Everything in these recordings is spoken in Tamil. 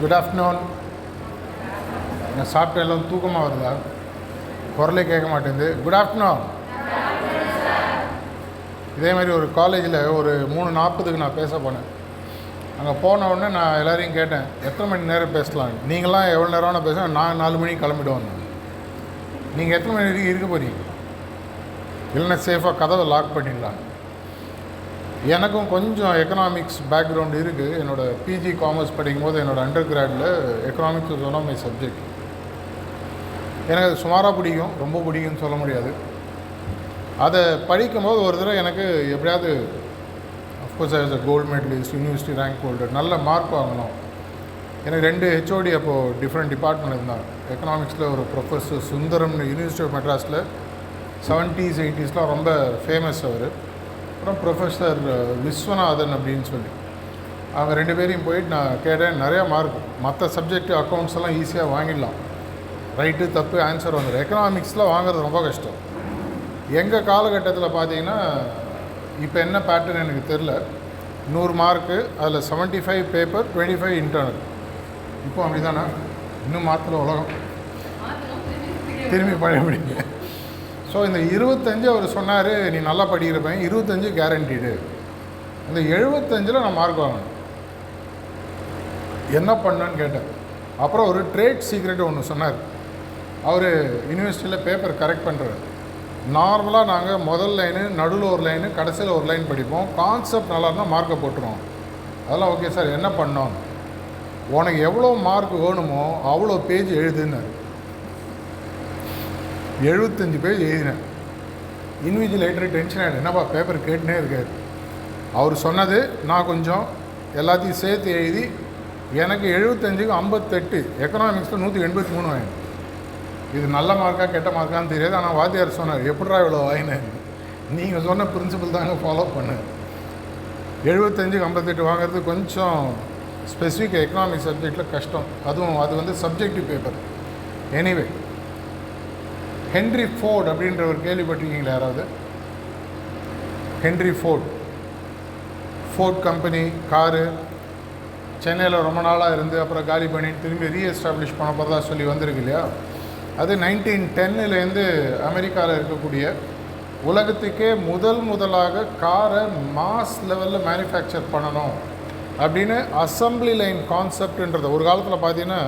Good afternoon. நான் சாப்பிட்ட எல்லாம் தூக்கமாக வருதா? குரலே கேட்க மாட்டேங்குது. Good afternoon. இதே மாதிரி ஒரு காலேஜில் ஒரு 3:40க்கு நான் பேச போனேன். அங்கே போன உடனே நான் எல்லோரையும் கேட்டேன், எத்தனை மணி நேரம் பேசலாம்? நீங்களாம் எவ்வளோ நேரம்னா பேசுவேன், நான் 4 மணிக்கு கிளம்பிடுவேன். நீங்கள் எத்தனை மணி வரைக்கும் இருக்க போகிறீங்க? இல்லைன்னா சேஃபாக கதவை லாக் பண்ணிடலாம். எனக்கும் கொஞ்சம் எக்கனாமிக்ஸ் பேக்ரவுண்டு இருக்குது. என்னோடய பிஜி காமர்ஸ் படிக்கும்போது என்னோடய அண்டர் கிராடில் economics is one of my subject. எனக்கு அது சுமாராக பிடிக்கும், ரொம்ப பிடிக்கும்னு சொல்ல முடியாது. அதை படிக்கும்போது ஒரு தடவை எனக்கு எப்படியாவது of course as a gold medalist, university rank holder, நல்ல மார்க் வாங்கணும். எனக்கு 2 ஹெச்ஓடி அப்போது டிஃப்ரெண்ட் டிபார்ட்மெண்ட் இருந்தாங்க. எக்கனாமிக்ஸில் ஒரு ப்ரொஃபஸர் சுந்தரம்னு யூனிவர்சிட்டி ஆஃப் மெட்ராஸில் 70s 80sலாம் ரொம்ப ஃபேமஸ் அவர். அப்புறம் ப்ரொஃபஸர் விஸ்வநாதன் அப்படின்னு சொல்லி அவங்க 2 பேரையும் போயிட்டு நான் கேட்டேன். நிறையா மார்க், மற்ற சப்ஜெக்ட் அக்கௌண்ட்ஸ் எல்லாம் ஈஸியாக வாங்கிடலாம், ரைட்டு தப்பு ஆன்சர் வந்துடும். எக்கனாமிக்ஸில் வாங்குறது ரொம்ப கஷ்டம். எங்கள் காலகட்டத்தில் பார்த்தீங்கன்னா இப்போ என்ன பேட்டர்ன் எனக்கு தெரில. 100 மார்க்கு, அதில் 75 பேப்பர், 25 இன்டர்னல். இப்போ அப்படி தானே? இன்னும் மாத்திர உலகம் திரும்பி பழையபடிங்க. ஸோ இந்த 25 அவர் சொன்னார், நீ நல்லா படிக்கிறப்பேன், 25 கேரண்டீடு. இந்த 75ல் நான் மார்க் வாங்கணும். என்ன பண்ணேன்னு கேட்டேன். அப்புறம் ஒரு ட்ரேட் சீக்ரெட் ஒன்று சொன்னார். அவர் யூனிவர்சிட்டியில் பேப்பர் கரெக்ட் பண்ணுறாரு. நார்மலாக நாங்கள் முதல் லைனு, நடுவில் ஒரு லைனு, கடைசியில் ஒரு லைன் படிப்போம். கான்செப்ட் நல்லா இருந்தால் மார்க்கை போட்டுருவோம். அதெல்லாம் ஓகே சார். என்ன பண்ணோம்? உனக்கு எவ்வளோ மார்க் வேணுமோ அவ்வளோ பேஜ் எழுதுன்னாரு. 75 பேஜ் எழுதினேன். இன்விஜிலேட்டர் டென்ஷன் ஆகிடும், என்னப்பா பேப்பர் கேட்டுனே இருக்காரு. அவர் சொன்னது நான் கொஞ்சம் எல்லாத்தையும் சேர்த்து எழுதி எனக்கு 75க்கு 58, எக்கனாமிக்ஸில் 183 வாங்கினேன். இது நல்ல மார்க்காக கெட்ட மார்க்கான்னு தெரியாது. ஆனால் வாத்தியார் சொன்னார், எப்படா இவ்வளோ வாங்கினேன்? நீங்கள் சொன்ன பிரின்சிபல் தாங்க ஃபாலோ பண்ணு. 75க்கு 58 வாங்கிறது கொஞ்சம் ஸ்பெசிஃபிக் எக்கனாமிக்ஸ் சப்ஜெக்டில் கஷ்டம். அதுவும் அது வந்து subjective paper. Anyway, Henry Ford அப்படின்றவர் கேள்விப்பட்டிருக்கீங்களா யாராவது? ஹென்ரி ஃபோர்ட் கம்பெனி காரு சென்னையில் ரொம்ப நாளாக இருந்து அப்புறம் காலி பண்ணி திரும்பி ரீஎஸ்டாப்ளிஷ் பண்ண போகிறதா சொல்லி வந்திருக்கு இல்லையா? அது 1910லேருந்து அமெரிக்காவில் இருக்கக்கூடிய உலகத்துக்கே முதலாக காரை மாஸ் லெவலில் மேனுஃபேக்சர் பண்ணணும் அப்படின்னு அசம்பிளி லைன் கான்செப்ட்ன்றதை, ஒரு காலத்தில் பார்த்தீங்கன்னா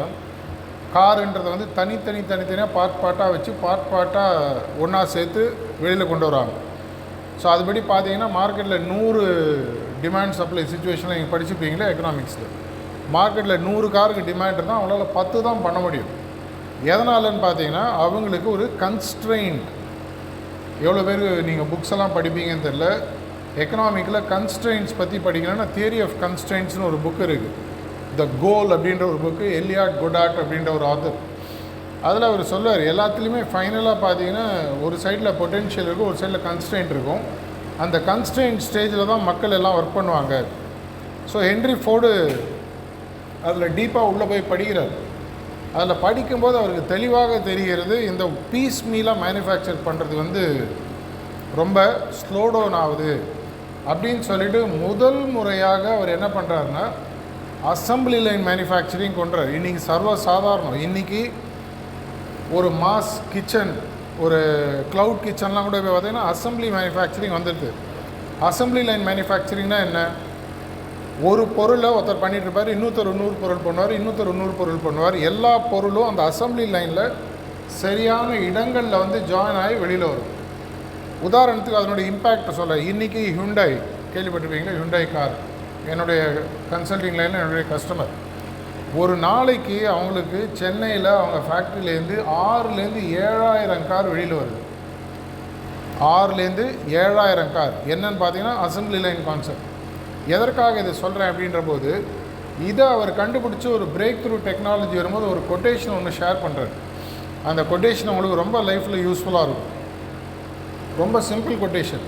காருன்றதை வந்து தனித்தனியாக பார்ட்டாக வச்சு பார்ட்டாக ஒன்றா சேர்த்து வெளியில் கொண்டு வராங்க. ஸோ அதுபடி பார்த்தீங்கன்னா மார்க்கெட்டில் 100 டிமாண்ட் சப்ளை சுச்சுவேஷனில் நீங்கள் படிச்சுப்பீங்களே எக்கனாமிக்ஸில். மார்க்கெட்டில் 100 காருக்கு டிமாண்ட் இருந்தால் அவங்களால 10 தான் பண்ண முடியும். எதனாலன்னு பார்த்தீங்கன்னா அவங்களுக்கு ஒரு கன்ஸ்ட்ரெயின்ட். எவ்வளோ பேர் நீங்கள் புக்ஸ் எல்லாம் படிப்பீங்கன்னு தெரியல. எக்கனாமிக்கில் கன்ஸ்ட்ரெயின்ஸ் பற்றி படிக்கணும்னா தியரி ஆஃப் கன்ஸ்ட்ரெயின்ட்ஸ்னு ஒரு புக்கு இருக்குது. த கோல் அப்படின்ற ஒரு புக்கு, எலியாட் குடாட் அப்படின்ற ஒரு ஆத்தர். அதில் அவர் சொல்லுவார், எல்லாத்துலேயுமே ஃபைனலாக பார்த்தீங்கன்னா ஒரு சைடில் பொட்டென்ஷியல் இருக்கும், ஒரு சைடில் கன்ஸ்ட்ரெயின்ட் இருக்கும். அந்த கன்ஸ்ட்ரெயின்ட் ஸ்டேஜில் தான் மக்கள் எல்லாம் ஒர்க் பண்ணுவாங்க. ஸோ ஹென்ரி ஃபோர்டு அதில் டீப்பாக உள்ளே போய் படிக்கிறார். அதில் படிக்கும்போது அவருக்கு தெளிவாக தெரிகிறது, இந்த பீஸ் மீலாக மேனுஃபேக்சர் பண்ணுறது வந்து ரொம்ப ஸ்லோ டவுன் ஆகுது அப்படின்னு சொல்லிட்டு முதல் முறையாக அவர் என்ன பண்ணுறாருன்னா அசம்பிளி லைன் மேனுஃபேக்சரிங் கொண்டுறார். இன்றைக்கி சர்வசாதாரணம். இன்றைக்கி ஒரு மாஸ் கிச்சன், ஒரு க்ளவுட் கிச்சன்லாம் கூட போய் பார்த்தீங்கன்னா அசம்பிளி மேனுஃபேக்சரிங் வந்துடுது. அசம்பிளி லைன் மேனுஃபேக்சரிங்னா என்ன? ஒரு பொருளை ஒருத்தர் பண்ணிட்டு இருப்பார், இன்னொருத்தர் 100 பொருள் பண்ணுவார், இன்னொருத்தர் 100 பொருள் பண்ணுவார். எல்லா பொருளும் அந்த அசம்பிளி லைனில் சரியான இடங்களில் வந்து ஜாயின் ஆகி வெளியில் வரும். உதாரணத்துக்கு அதனுடைய இம்பேக்ட் சொல்ல, இன்றைக்கி ஹுண்டாய் கேள்விப்பட்டிருப்பீங்களா? ஹுண்டாய் கார் என்னுடைய கன்சல்டிங் லைனில் என்னுடைய கஸ்டமர். ஒரு நாளைக்கு அவங்களுக்கு சென்னையில் அவங்க ஃபேக்ட்ரியிலேருந்து 6லேருந்து 7000 கார் வெளியில் வருது. 6லேருந்து 7000 கார். என்னன்னு பார்த்தீங்கன்னா அசம்பிளி லைன் கான்செப்ட். எதற்காக இதை சொல்கிறேன் அப்படின்ற போது, இதை அவர் கண்டுபிடிச்சி ஒரு பிரேக் த்ரூ டெக்னாலஜி வரும்போது ஒரு கொட்டேஷன் ஒன்று ஷேர் பண்ணுறாரு. அந்த கொட்டேஷன் உங்களுக்கு ரொம்ப லைஃப்பில் யூஸ்ஃபுல்லாக இருக்கும். ரொம்ப simple quotation,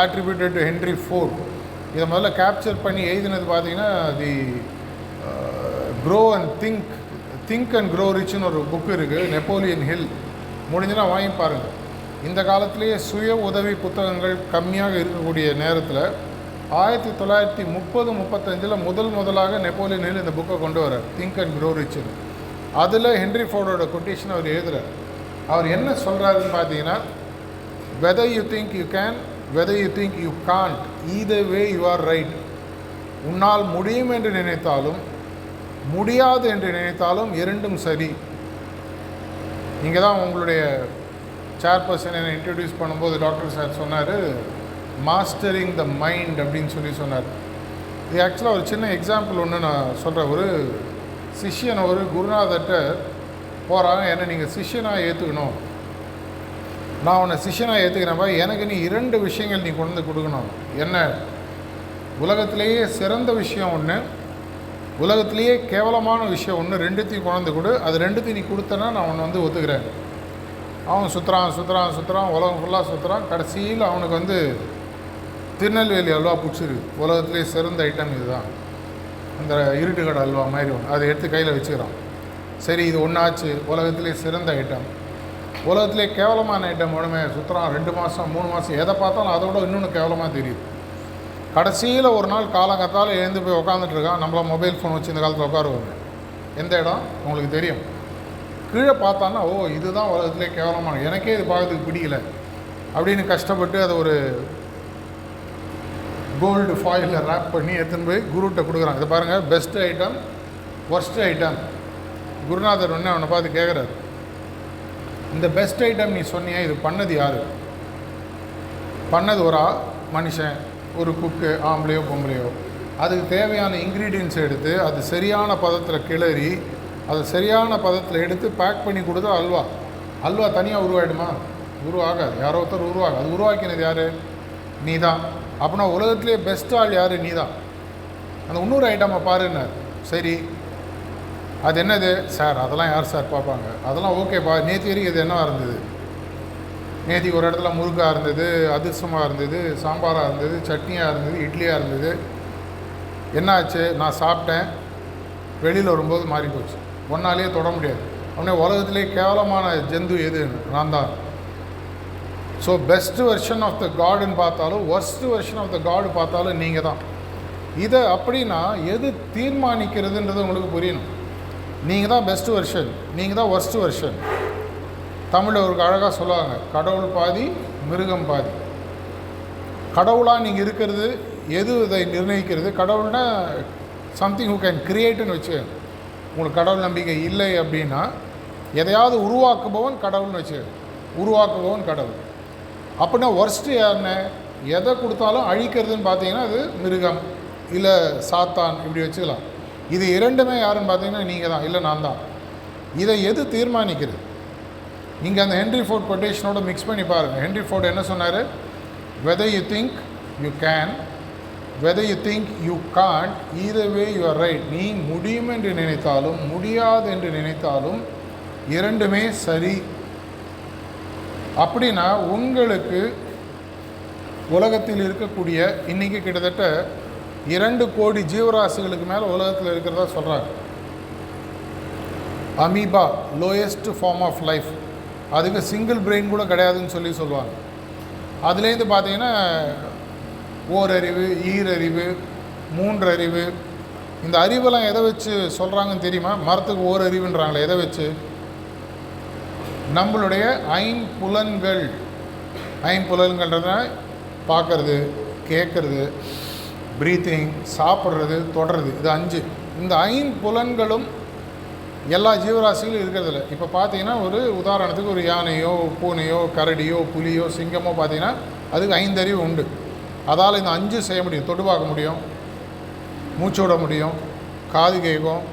attributed to Henry Ford. இதை முதல்ல கேப்சர் பண்ணி எழுதினது பார்த்தீங்கன்னா the grow and think and grow ரிச்னு ஒரு புக்கு இருக்குது, நெப்போலியன் ஹில். முடிஞ்சுன்னா வாங்கி பாருங்கள். இந்த காலத்திலேயே சுய உதவி புத்தகங்கள் கம்மியாக இருக்கக்கூடிய நேரத்தில் 1930-35 முதலாக நெப்போலியன் ஹில் இந்த புக்கை கொண்டு வர்றார், திங்க் அண்ட் க்ரோ ரிச். அதில் ஹென்ரி ஃபோர்டோட கொட்டேஷன் அவர் எழுதுகிறார். அவர் என்ன சொல்கிறாருன்னு பார்த்தீங்கன்னா, whether you think you can, whether you think you can't, either way you are right. உன்னால் முடியும் என்று நினைத்தாலும் முடியாது என்று நினைத்தாலும் இரண்டும் சரி. இங்கே தான் உங்களுடைய சேர்பர்சன் என்னை இன்ட்ரடியூஸ் பண்ணும்போது டாக்டர் சார் சொன்னார், மாஸ்டரிங் த மைண்ட் அப்படின்னு சொன்னார். இது ஆக்சுவலாக ஒரு சின்ன எக்ஸாம்பிள் ஒன்று நான் சொல்கிறேன். ஒரு சிஷ்யனை ஒரு குருநாதர்கிட்ட போகிறாங்க, என்னை நீங்கள் சிஷ்யனாக ஏற்றுக்கணும், நான் உன்னை சிஷ்யனாக ஏற்றுக்கிறேன்ப்பா, எனக்கு நீ 2 விஷயங்கள் நீ கொண்டு வந்து கொடுக்கணும். என்ன? உலகத்திலேயே சிறந்த விஷயம் ஒன்று, உலகத்திலேயே கேவலமான விஷயம் ஒன்று, 2த்தையும் கொண்டு கொடு. அது 2த்தையும் நீ கொடுத்தனா நான் உன்னை வந்து ஒத்துக்கிறேன். அவன் சுற்றுறான், உலகம் ஃபுல்லாக சுற்றுறான். கடைசியில் அவனுக்கு திருநெல்வேலி அல்வா பிடிச்சிருக்கு. உலகத்திலே சிறந்த ஐட்டம் இதுதான், அந்த இருட்டுக்கடை அல்வா மாதிரி ஒன்று. அதை எடுத்து கையில் வச்சுக்கிறான். சரி, இது ஒன்றாச்சு, உலகத்திலே சிறந்த ஐட்டம். உலகத்திலே கேவலமான ஐட்டம் ஒன்றுமே சுற்றுறான். 2 மாதம் 3 மாதம் எதை பார்த்தாலும் அதோட இன்னொன்று கேவலமாக தெரியுது. கடைசியில் ஒரு நாள் காலங்கத்தால் எழுந்து போய் உட்காந்துட்ருக்கான். நம்மள மொபைல் ஃபோன் வச்சு இந்த காலத்தில் உட்காருவாங்க. எந்த இடம் உங்களுக்கு தெரியும்? கீழே பார்த்தான்னா, ஓ இதுதான் உலகத்திலே கேவலமான, எனக்கே இது பார்க்கறதுக்கு பிடிக்கல அப்படின்னு கஷ்டப்பட்டு அதை ஒரு கோல்டு ஃபாயிலில் ரேப் பண்ணி எடுத்துன்னு போய் குருகிட்ட கொடுக்குறான். இதை பாருங்கள், பெஸ்ட் ஐட்டம், ஒர்ஸ்ட் ஐட்டம். குருநாதர் ஒன்று அவனை பார்த்து கேட்குறாரு, இந்த பெஸ்ட் ஐட்டம் நீ சொன்னியே, இது பண்ணது யார்? பண்ணது ஒரு மனுஷன், ஒரு குக்கு, ஆம்பளையோ பொம்பளையோ. அதுக்கு தேவையான இன்க்ரீடியன்ஸ் எடுத்து அது சரியான பதத்தில் கிளறி அதை சரியான பதத்தில் எடுத்து பேக் பண்ணி கொடுத்தா அல்வா தனியாக உருவாயிடுமா? உருவாகாது. யாரோ ஒருத்தர் உருவாக, அது உருவாக்கினது யார்? நீ தான். அப்படின்னா உலகத்திலே பெஸ்ட் ஆள் யார்? நீ தான். அந்த இன்னொரு ஐட்டமை பாருன்னார். சரி, அது என்னது சார்? அதெல்லாம் யார் சார் பார்ப்பாங்க? அதெல்லாம் ஓகேப்பா, நேற்று வரைக்கும் இது என்னவாக இருந்தது? நேற்றுக்கு ஒரு இடத்துல முறுக்காக இருந்தது, அதிர்சமாக இருந்தது, சாம்பாராக இருந்தது, சட்னியாக இருந்தது, இட்லியாக இருந்தது. என்னாச்சு? நான் சாப்பிட்டேன், வெளியில் வரும்போது மாறி போச்சு. ஒன்னாலேயே தொட முடியாது. அப்படின்னா உலகத்திலே கேவலமான ஜந்து எது? நான் தான். So best version of the காடுன்னு பார்த்தாலும் ஒர்ஸ்ட் வெர்ஷன் ஆஃப் த காடு பார்த்தாலும் நீங்கள் தான். இதை அப்படின்னா எது தீர்மானிக்கிறதுன்றது உங்களுக்கு புரியணும். நீங்கள் தான் பெஸ்ட்டு வெர்ஷன், நீங்கள் தான் ஒர்ஸ்ட்டு வெர்ஷன். தமிழில் ஒரு அழகாக சொல்லுவாங்க, கடவுள் பாதி மிருகம் பாதி. கடவுளாக நீங்கள் இருக்கிறது எது இதை நிர்ணயிக்கிறது? கடவுள்னா சம்திங் ஹூ கேன் கிரியேட்டுன்னு வச்சு. உங்களுக்கு கடவுள் நம்பிக்கை இல்லை அப்படின்னா எதையாவது உருவாக்குபவன் கடவுள்னு வச்சு. உருவாக்குபவன் கடவுள். அப்படின்னா ஒர்ஸ்ட்டு யாருன்னு? எதை கொடுத்தாலும் அழிக்கிறதுன்னு பார்த்தீங்கன்னா அது மிருகம் இல்லை சாத்தான், இப்படி வச்சுக்கலாம். இது 2மே யாருன்னு பார்த்தீங்கன்னா நீங்கள் தான், இல்லை நான் தான். இதை எது தீர்மானிக்கிறது? இங்கே அந்த ஹென்ரி ஃபோர்ட் கொட்டேஷனோட மிக்ஸ் பண்ணி பாருங்கள். ஹென்ரி ஃபோர்ட் என்ன சொன்னார்? whether you think you can, whether you think you can't, either way you are right. நீ முடியும் என்று நினைத்தாலும் முடியாது என்று நினைத்தாலும் 2மே சரி. அப்படின்னா உங்களுக்கு உலகத்தில் இருக்கக்கூடிய இன்றைக்கி கிட்டத்தட்ட 2 கோடி ஜீவராசிகளுக்கு மேலே உலகத்தில் இருக்கிறதா சொல்கிறாங்க. Amoeba, lowest form of life, அதுக்கு சிங்கிள் பிரெயின் கூட கிடையாதுன்னு சொல்லுவாங்க. அதுலேருந்து பார்த்தீங்கன்னா ஓரறிவு, ஈரறிவு, 3 அறிவு. இந்த அறிவெல்லாம் எதை வச்சு சொல்கிறாங்கன்னு தெரியுமா? மரத்துக்கு ஓரறிவுன்றாங்களே, எதை வச்சு? நம்மளுடைய ஐம்புலன்கள். ஐம்புலன்கள்ன்றதுனா பார்க்குறது, கேட்குறது, ப்ரீத்திங், சாப்பிட்றது, தொடர்றது, இது 5. இந்த 5 புலன்களும் எல்லா ஜீவராசிகளும் இருக்கிறதில்ல. இப்போ பார்த்தீங்கன்னா ஒரு உதாரணத்துக்கு ஒரு யானையோ பூனையோ கரடியோ புலியோ சிங்கமோ பார்த்தீங்கன்னா அதுக்கு 5 அறிவு உண்டு. அதால் இந்த 5 செய்ய முடியும். தொடு பார்க்க முடியும், மூச்சு விட முடியும், காது கேட்கும்,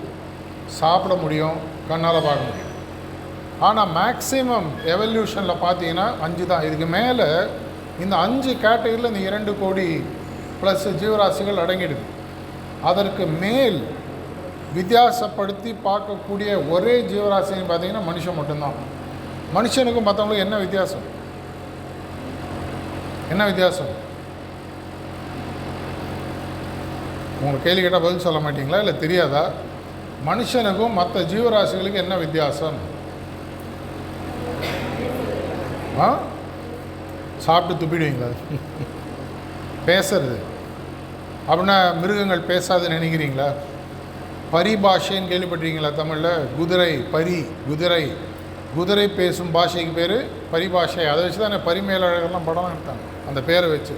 சாப்பிட முடியும், கண்ணால் பார்க்க முடியும். ஆனால் மேக்ஸிமம் எவல்யூஷனில் பார்த்தீங்கன்னா 5 தான். இதுக்கு மேலே இந்த 5 கேட்டகரியில் இந்த 2 கோடி ப்ளஸ் ஜீவராசிகள் அடங்கிடுது. அதற்கு மேல் வித்தியாசப்படுத்தி பார்க்கக்கூடிய ஒரே ஜீவராசின்னு பார்த்தீங்கன்னா மனுஷன் மட்டும்தான். மனுஷனுக்கும் மற்றவங்களுக்கும் என்ன வித்தியாசம்? என்ன வித்தியாசம்? உங்களுக்கு கேள்வி கேட்டால் பதில் சொல்ல மாட்டீங்களா? இல்லை தெரியாதா? மனுஷனுக்கும் மற்ற ஜீவராசிகளுக்கு என்ன வித்தியாசம்? சாப்பிட்டு துப்பிடுவீங்களா? பேசுறது அப்படின்னா மிருகங்கள் பேசாதுன்னு நினைக்கிறீங்களா? பரிபாஷைன்னு கேள்விப்பட்டிருக்கீங்களா தமிழில்? குதிரை, குதிரை குதிரை பேசும் பாஷைக்கு பேர் பரிபாஷை. அதை வச்சு தான் பரிமேலழகர்லாம் படம் எடுத்தாங்க அந்த பேரை வச்சு.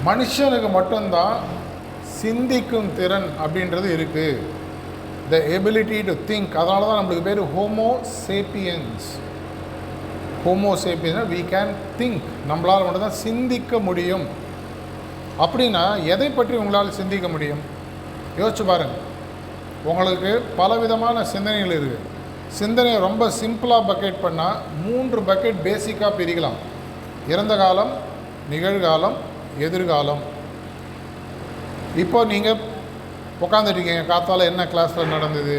மனுஷனுக்கு மட்டும்தான் சிந்திக்கும் திறன் அப்படின்றது இருக்குது, த எபிலிட்டி டு திங்க். அதனால தான் நம்மளுக்கு பேர் homo sapiens. Homo sapiens, we can think, நம்மளால் மட்டும்தான் சிந்திக்க முடியும். அப்படின்னா எதை பற்றி உங்களால் சிந்திக்க முடியும்? யோசிச்சு பாருங்கள். உங்களுக்கு பலவிதமான சிந்தனைகள் இருக்குது. சிந்தனையை ரொம்ப சிம்பிளாக பக்கெட் பண்ணால் 3 பக்கெட் பேசிக்காக பிரிக்கலாம்: இறந்த காலம், நிகழ்காலம், எதிர்காலம். இப்போ நீங்கள் உட்காந்துட்ருக்கீங்க, காத்தால் என்ன கிளாஸில் நடந்தது,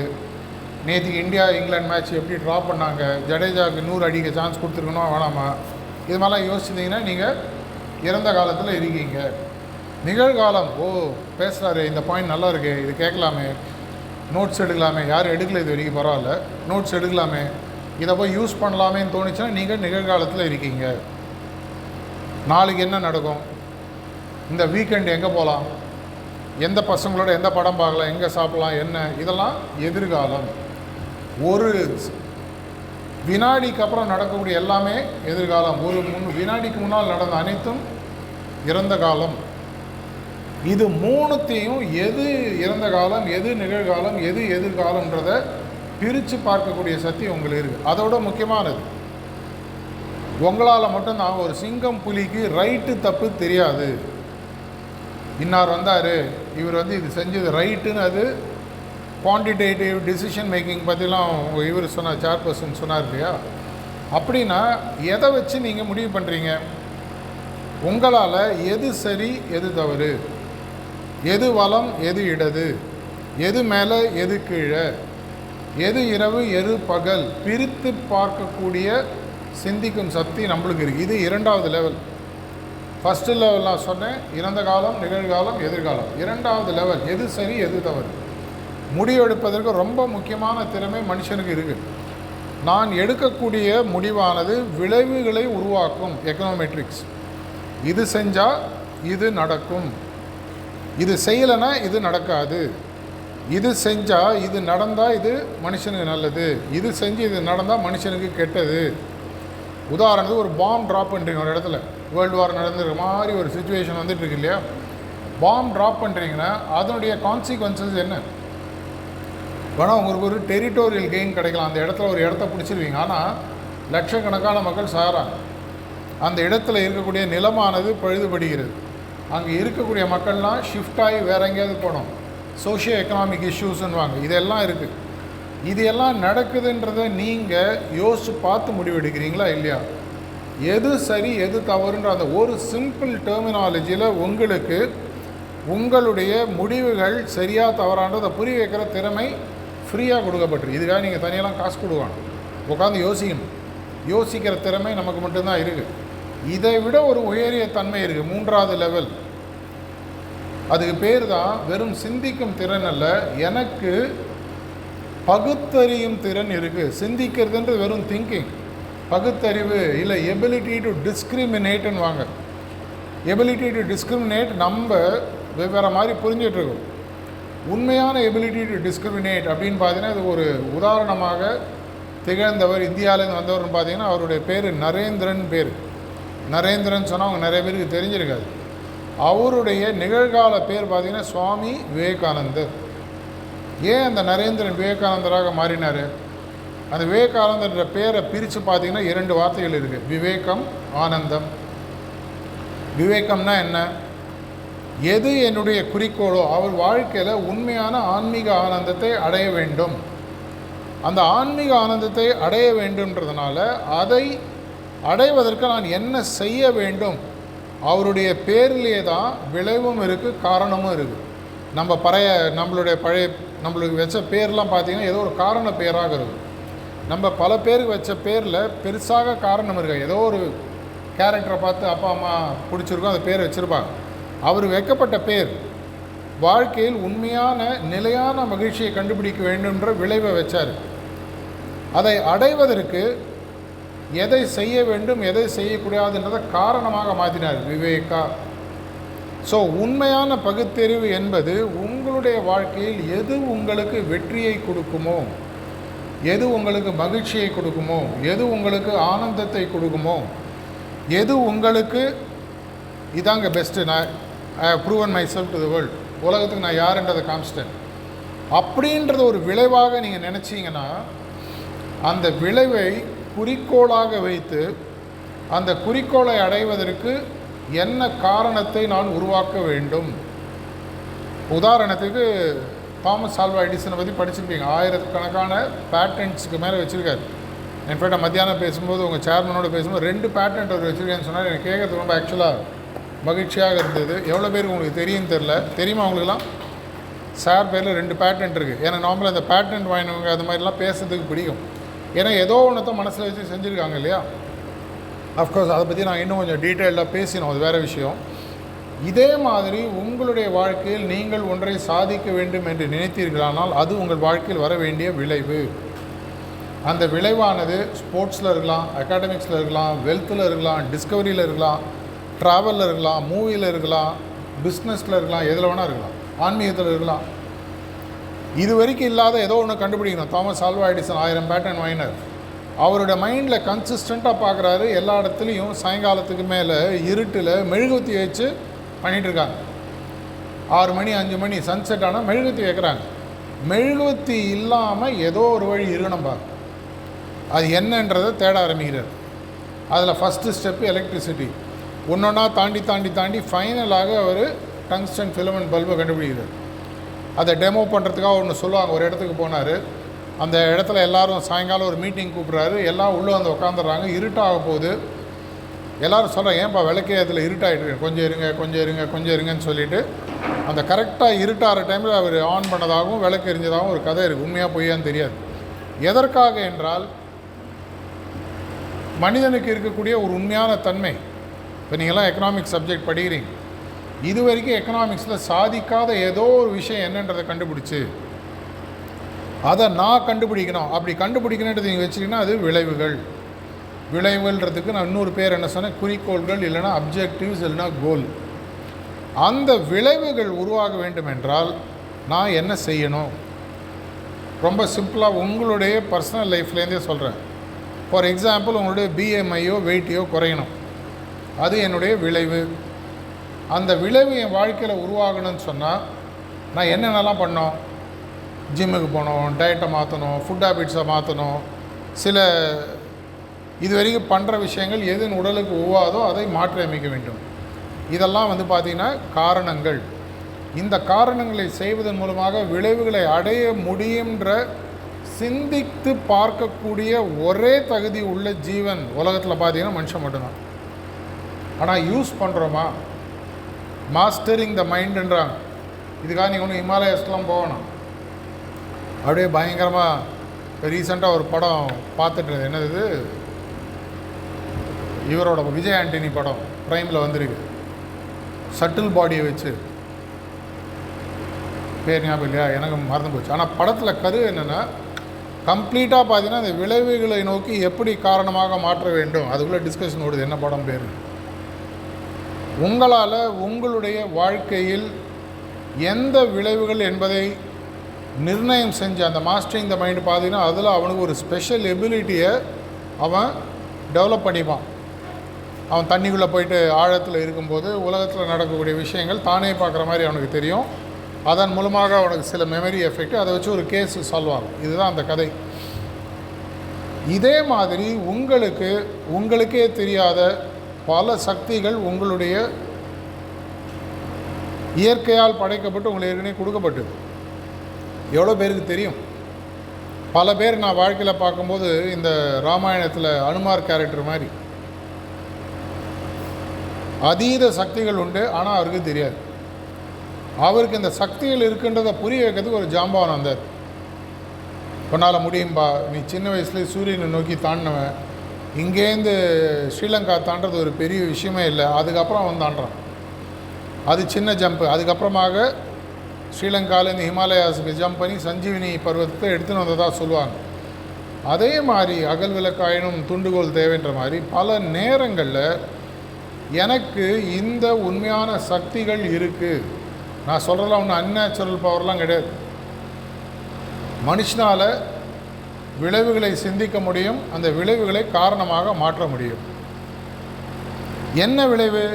நேற்றுக்கு இந்தியா இங்கிலாந்து மேட்ச் எப்படி ட்ரா பண்ணாங்க, ஜடேஜாவுக்கு 100 அடிக்க சான்ஸ் கொடுத்துருக்கணும் வேணாமா, இது மாதிரிலாம் யோசிச்சிங்கன்னா நீங்கள் இறந்த காலத்தில் இருக்கீங்க. நிகழ்காலம், ஓ பேசுகிறாரு, இந்த பாயிண்ட் நல்லா இருக்கு, இது கேட்கலாமே, நோட்ஸ் எடுக்கலாமே, யாரும் எடுக்கல இது வரைக்கும், பரவாயில்ல, நோட்ஸ் எடுக்கலாமே, இதை போய் யூஸ் பண்ணலாமேன்னு தோணுச்சுன்னா நீங்கள் நிகழ்காலத்தில் இருக்கீங்க. நாளைக்கு என்ன நடக்கும், இந்த வீக்கெண்ட் எங்கே போகலாம், எந்த பசங்களோட எந்த படம் பார்க்கலாம், எங்கே சாப்பிட்லாம், என்ன, இதெல்லாம் எதிர்காலம். ஒரு வினாடிக்கு அப்புறம் நடக்கக்கூடிய எல்லாமே எதிர்காலம். ஒரு வினாடிக்கு முன்னால் நடந்த அனைத்தும் இறந்த காலம். இது 3த்தையும் எது இறந்த காலம், எது நிகழ்காலம், எது எதிர்காலன்றதை பிரித்து பார்க்கக்கூடிய சக்தி உங்களுக்கு இருக்குது. அதோட முக்கியமானது, உங்களால் மட்டும்தான் ஒரு சிங்கம் புலிக்கு ரைட்டு தப்பு தெரியாது. இன்னார் வந்தார், இவர் இது செஞ்சது ரைட்டுன்னு, அது குவான்டிடேட்டிவ் டிசிஷன் மேக்கிங் பற்றிலாம் இவர் சொன்னார், சேர்பர்சன் சொன்னார் இல்லையா? அப்படின்னா எதை வச்சு நீங்கள் முடிவு பண்ணுறீங்க? உங்களால் எது சரி எது தவறு, எது வலம் எது இடது, எது மேலே எது கீழே, எது இரவு எது பகல் பிரித்து பார்க்கக்கூடிய சிந்திக்கும் சக்தி நம்மளுக்கு இருக்குது. இது 2வது லெவல். ஃபஸ்ட்டு லெவல் நான் சொன்னேன், இறந்த காலம், நிகழ்காலம், எதிர்காலம். 2வது லெவல் எது சரி எது தவறு. முடிவெடுப்பதற்கு ரொம்ப முக்கியமான திறமை மனுஷனுக்கு இருக்குது. நான் எடுக்கக்கூடிய முடிவானது விளைவுகளை உருவாக்கும். எக்கனாமெட்ரிக்ஸ். இது செஞ்சால் இது நடக்கும், இது செய்யலைன்னா இது நடக்காது, இது செஞ்சால் இது நடந்தால் இது மனுஷனுக்கு நல்லது, இது செஞ்சு இது நடந்தால் மனுஷனுக்கு கெட்டது. உதாரணத்துக்கு ஒரு பாம் ட்ராப் பண்ணுறீங்க ஒரு இடத்துல, வேர்ல்டு வார் நடந்துருக்க மாதிரி ஒரு சுச்சுவேஷன் வந்துட்டுருக்கு இல்லையா? பாம் ட்ராப் பண்ணுறீங்கன்னா அதனுடைய கான்சிக்வன்சஸ் என்ன? வேணால் உங்களுக்கு ஒரு டெரிட்டோரியல் கெயின் கிடைக்கலாம், அந்த இடத்துல ஒரு இடத்த பிடிச்சிருவீங்க, ஆனால் லட்சக்கணக்கான மக்கள் சாகிறாங்க. அந்த இடத்துல இருக்கக்கூடிய நிலமானது பழுதுபடுகிறது, அங்கே இருக்கக்கூடிய மக்கள்லாம் ஷிஃப்ட் ஆகி வேறு எங்கேயாவது போனோம், சோஷியோ எக்கனாமிக் இஷ்யூஸ்ன்னுவாங்க. இதெல்லாம் இருக்குது. இது எல்லாம் நடக்குதுன்றதை நீங்கள் யோசித்து பார்த்து முடிவெடுக்கிறீங்களா இல்லையா? எது சரி எது தவறுன்ற அந்த ஒரு சிம்பிள் டெர்மினாலஜியில் உங்களுக்கு உங்களுடைய முடிவுகள் சரியாக தவறான்றதை புரிய வைக்கிற திறமை ஃப்ரீயாக கொடுக்கப்பட்டிருக்கு. இதுக்காக நீங்கள் தனியெல்லாம் காசு கொடுக்கணும், உட்காந்து யோசிக்கணும். யோசிக்கிற திறமை நமக்கு மட்டும்தான் இருக்குது. இதை விட ஒரு உயரிய தன்மை இருக்குது, 3வது லெவல். அதுக்கு பேர் தான் வெறும் சிந்திக்கும் திறன் அல்ல, எனக்கு பகுத்தறியும் திறன் இருக்குது. சிந்திக்கிறதுன்றது வெறும் திங்கிங், பகுத்தறிவு இல்லை. எபிலிட்டி டு டிஸ்கிரிமினேட்டுன்னு வாங்க. எபிலிட்டி டு டிஸ்கிரிமினேட் நம்ம வெவ்வேறு மாதிரி புரிஞ்சிட்ருக்கோம். உண்மையான எபிலிட்டி டு டிஸ்கிரிமினேட் அப்படின்னு பார்த்தீங்கன்னா, இது ஒரு உதாரணமாக திகழ்ந்தவர், இந்தியாவிலேருந்து வந்தவர்னு பார்த்தீங்கன்னா அவருடைய பேர் நரேந்திரன். நரேந்திரன் சொன்னால் அவங்க நிறைய பேருக்கு தெரிஞ்சிருக்காது. அவருடைய நிகழ்கால பேர் பார்த்திங்கன்னா சுவாமி விவேகானந்தர். ஏன் அந்த நரேந்திரன் விவேகானந்தராக மாறினார்? அந்த விவேகானந்தர் பேரை பிரித்து பார்த்திங்கன்னா 2 வார்த்தைகள் இருக்குது, விவேகம், ஆனந்தம். விவேகம்னா என்ன? எது என்னுடைய குறிக்கோளோ, அவர் வாழ்க்கையில் உண்மையான ஆன்மீக ஆனந்தத்தை அடைய வேண்டும். அந்த ஆன்மீக ஆனந்தத்தை அடைய வேண்டும்ன்றதுனால அதை அடைவதற்கு நான் என்ன செய்ய வேண்டும், அவருடைய பேர்லேயே தான் விளைவும் இருக்குது, காரணமும் இருக்குது. நம்மளுடைய பழைய நம்மளுக்கு வச்ச பேர்லாம் பார்த்திங்கன்னா ஏதோ ஒரு காரண பேராக இருக்குது. நம்ம பல பேருக்கு வச்ச பேரில் பெருசாக காரணம் இருக்குது. ஏதோ ஒரு கேரக்டரை பார்த்து அப்பா அம்மா பிடிச்சிருக்கோம், அந்த பேர் வச்சுருப்பாங்க. அவர் வைக்கப்பட்ட பேர் வாழ்க்கையில் உண்மையான நிலையான மகிழ்ச்சியை கண்டுபிடிக்க வேண்டும்ன்ற விளைவை வச்சார். அதை அடைவதற்கு எதை செய்ய வேண்டும் எதை செய்யக்கூடாதுன்றதை காரணமாக மாற்றினார் விவேகா. ஸோ உண்மையான பகுத்தறிவு என்பது உங்களுடைய வாழ்க்கையில் எது உங்களுக்கு வெற்றியை கொடுக்குமோ, எது உங்களுக்கு மகிழ்ச்சியை கொடுக்குமோ, எது உங்களுக்கு ஆனந்தத்தை கொடுக்குமோ, எது உங்களுக்கு இதாங்க பெஸ்ட்டு, நான் I have proven myself to the world, உலகத்துக்கு நான் யாருன்றதை காமிச்சிட்டேன் அப்படின்றத ஒரு விளைவாக நீங்கள் நினச்சிங்கன்னா, அந்த விளைவை குறிக்கோளாக வைத்து அந்த குறிக்கோளை அடைவதற்கு என்ன காரணத்தை நான் உருவாக்க வேண்டும். உதாரணத்துக்கு தாமஸ் ஆல்வா எடிசனை பற்றி படிச்சிருப்பீங்க. ஆயிரக்கணக்கான பேட்டன்ட்ஸுக்கு மேலே வச்சுருக்காரு. இன்ஃபேக்ட் மத்தியானம் பேசும்போது உங்கள் சேர்மனோட பேசும்போது 2 பேட்டன்ட் அவர் வச்சுருக்கேன்னு சொன்னால் எனக்கு கேட்குறது ரொம்ப ஆக்சுவலாக மகிழ்ச்சியாக இருந்தது. எவ்வளோ பேருக்கு உங்களுக்கு தெரியும்னு தெரியுமா உங்களுக்குலாம்? சார் பேரில் 2 பேட்டன்ட் இருக்குது. எனக்கு நார்மலாக அந்த பேட்டன்ட் வாங்கினவங்க அது மாதிரிலாம் பேசுறதுக்கு பிடிக்கும். ஏன்னா ஏதோ ஒன்று தான் மனசில் வச்சு செஞ்சுருக்காங்க இல்லையா. அஃப்கோர்ஸ் அதை பற்றி நான் இன்னும் கொஞ்சம் டீட்டெயிலாக பேசினோம், அது வேறு விஷயம். இதே மாதிரி உங்களுடைய வாழ்க்கையில் நீங்கள் ஒன்றை சாதிக்க வேண்டும் என்று நினைத்தீர்களானால் அது உங்கள் வாழ்க்கையில் வர வேண்டிய விளைவு. அந்த விளைவானது ஸ்போர்ட்ஸில் இருக்கலாம், அகாடமிக்ஸில் இருக்கலாம், வெல்த்தில் இருக்கலாம், டிஸ்கவரியில் இருக்கலாம், ட்ராவலில் இருக்கலாம், மூவியில் இருக்கலாம், பிஸ்னஸில் இருக்கலாம், எதில் வேணால் இருக்கலாம், ஆன்மீகத்தில் இருக்கலாம். இது வரைக்கும் இல்லாத ஏதோ ஒன்று கண்டுபிடிக்கணும். தாமஸ் ஆல்வா எடிசன் 1000 பேட்டன் வாங்கினார். அவருடைய மைண்டில் கன்சிஸ்டண்ட்டாக பார்க்குறாரு. எல்லா இடத்துலையும் சாயங்காலத்துக்கு மேலே இருட்டில் மெழுகுவத்தி வச்சு பண்ணிகிட்ருக்காங்க. 6 மணி 5 மணி சன்செட் ஆனால் மெழுகுவத்தி வைக்கிறாங்க. மெழுகுவத்தி இல்லாமல் ஏதோ ஒரு வழி இருக்கணும் பாரு, அது என்னன்றதை தேட ஆரம்பிக்கிறார். அதில் ஃபஸ்ட்டு ஸ்டெப்பு எலக்ட்ரிசிட்டி. ஒன்றொன்னா தாண்டி தாண்டி தாண்டி ஃபைனலாக அவர் டங்ஸ்டன் ஃபிலமெண்ட் பல்பை கண்டுபிடிக்கிறார். அதை டெமோ பண்ணுறதுக்காக ஒன்று சொல்லுவாங்க. ஒரு இடத்துக்கு போனார். அந்த இடத்துல எல்லோரும் சாயங்காலம் ஒரு மீட்டிங் கூப்பிட்றாரு. எல்லாம் உள்ளே வந்து உட்காந்துடுறாங்க. இருட்டாக போகுது. எல்லோரும் சொல்கிறாங்க, ஏன்ப்பா விளக்கே அதில் இருட்டாகிட்டு, கொஞ்சம் இருங்க கொஞ்சம் இருங்க கொஞ்சம் இருங்கன்னு சொல்லிவிட்டு அந்த கரெக்டாக இருட்டாகிற டைமில் அவர் ஆன் பண்ணதாகவும் விளக்கு எரிஞ்சதாகவும் ஒரு கதை இருக்குது. உண்மையாக பொய்யான்னு தெரியாது. எதற்காக என்றால் மனிதனுக்கு இருக்கக்கூடிய ஒரு உண்மையான தன்மை. இப்போ நீங்கள்லாம் எக்கனாமிக்ஸ் சப்ஜெக்ட் படிக்கிறீங்க. இது வரைக்கும் எக்கனாமிக்ஸில் சாதிக்காத ஏதோ ஒரு விஷயம் என்னன்றதை கண்டுபிடிச்சி அதை நான் கண்டுபிடிக்கணும். அப்படி கண்டுபிடிக்கணுன்றது நீங்கள் வச்சிங்கன்னா அது விளைவுகள். விளைவுகள்ன்றதுக்கு நான் இன்னொரு பேர் என்ன சொன்னேன், குறிக்கோள்கள், இல்லைனா அப்ஜெக்டிவ்ஸ், இல்லைனா கோல். அந்த விளைவுகள் உருவாக வேண்டும் என்றால் நான் என்ன செய்யணும்? ரொம்ப சிம்பிளாக உங்களுடைய பர்சனல் லைஃப்லேருந்தே சொல்கிறேன். ஃபார் எக்ஸாம்பிள், உங்களுடைய பிஎம்ஐயோ வெயிட்டையோ குறையணும். அது என்னுடைய விளைவு. அந்த விளைவு என் வாழ்க்கையில் உருவாகணும்னு சொன்னால் நான் என்னென்னலாம் பண்ணோம்? ஜிம்முக்கு போகணும், டயட்டை மாற்றணும், ஃபுட் ஹேபிட்ஸை மாற்றணும். சில இது வரைக்கும் பண்ணுற விஷயங்கள் எது உடலுக்கு ஒவ்வாதோ அதை மாற்றி அமைக்க வேண்டும். இதெல்லாம் பார்த்திங்கன்னா காரணங்கள். இந்த காரணங்களை செய்வதன் மூலமாக விளைவுகளை அடைய முடியுன்ற சிந்தித்து பார்க்கக்கூடிய ஒரே தகுதி உள்ள ஜீவன் உலகத்தில் பார்த்திங்கன்னா மனுஷன் மட்டும்தான். ஆனால் யூஸ் பண்ணுறோமா? மாஸ்டரிங் த மைண்டுன்றாங்க. இதுக்காக நீங்கள் ஒன்று ஹிமாலயஸ்லாம் போகணும். அப்படியே பயங்கரமாக ரீசெண்டாக ஒரு படம் பார்த்துட்டு, என்னது இவரோட விஜய் ஆண்டனி படம் ப்ரைமில் வந்திருக்கு. சட்டில் பாடியை வச்சு, பேர் ஞாபகம் இல்லையா, எனக்கு மறந்து போச்சு. ஆனால் படத்தில் கரு என்னென்னா கம்ப்ளீட்டாக பார்த்தீங்கன்னா அந்த விளைவுகளை நோக்கி எப்படி காரணமாக மாற்ற வேண்டும் அதுக்குள்ளே டிஸ்கஷன் ஓடுது. என்ன படம் பேர்? உங்களால் உங்களுடைய வாழ்க்கையில் எந்த விளைவுகள் என்பதை நிர்ணயம் செஞ்சு அந்த மாஸ்டரிங் த மைண்டு பார்த்தீங்கன்னா அதில் அவனுக்கு ஒரு ஸ்பெஷல் எபிலிட்டியை அவன் டெவலப் பண்ணிப்பான். அவன் தண்ணிக்குள்ளே போயிட்டு ஆழத்தில் இருக்கும்போது உலகத்தில் நடக்கக்கூடிய விஷயங்கள் தானே பார்க்குற மாதிரி அவனுக்கு தெரியும். அதன் மூலமாக அவனுக்கு சில மெமரி எஃபெக்ட், அதை வச்சு ஒரு கேஸ் சால்வ் ஆகும். இதுதான் அந்த கதை. இதே மாதிரி உங்களுக்கே தெரியாத பல சக்திகள் உங்களுடைய இயற்கையால் படைக்கப்பட்டு உங்களுக்கு ஏற்கனவே கொடுக்கப்பட்டது. எவ்வளோ பேருக்கு தெரியும்? பல பேர் நான் வாழ்க்கையில் பார்க்கும்போது இந்த ராமாயணத்தில் அனுமார் கேரக்டர் மாதிரி அதீத சக்திகள் உண்டு, ஆனால் அவருக்கு தெரியாது. அவருக்கு இந்த சக்திகள் இருக்குன்றதை புரிய வைக்கிறதுக்கு ஒரு ஜாம்பவான் வந்தார். உன்னால் முடியும்பா, நீ சின்ன வயசுலேயே சூரியனை நோக்கி தாண்டினவன், இங்கேருந்து ஸ்ரீலங்கா தாண்டது ஒரு பெரிய விஷயமே இல்லை, அதுக்கப்புறம் அவன் தாண்டான். அது சின்ன ஜம்ப்பு. அதுக்கப்புறமாக ஸ்ரீலங்காவிலேருந்து ஹிமாலயாஸுக்கு ஜம்ப் பண்ணி சஞ்சீவினி பர்வதத்தை எடுத்துன்னு வந்ததாக சொல்லுவாங்க. அதே மாதிரி அகல் விளக்காயினும் துண்டுகோல் தேவைன்ற மாதிரி பல நேரங்களில் எனக்கு இந்த உண்மையான சக்திகள் இருக்குது. நான் சொல்கிறலாம் ஒன்றும் அன்நேச்சுரல் பவர்லாம் கிடையாது. மனுஷனால் விளைவுகளை சிந்திக்க முடியும், அந்த விளைவுகளை காரணமாக மாற்ற முடியும். என்ன விளைவு?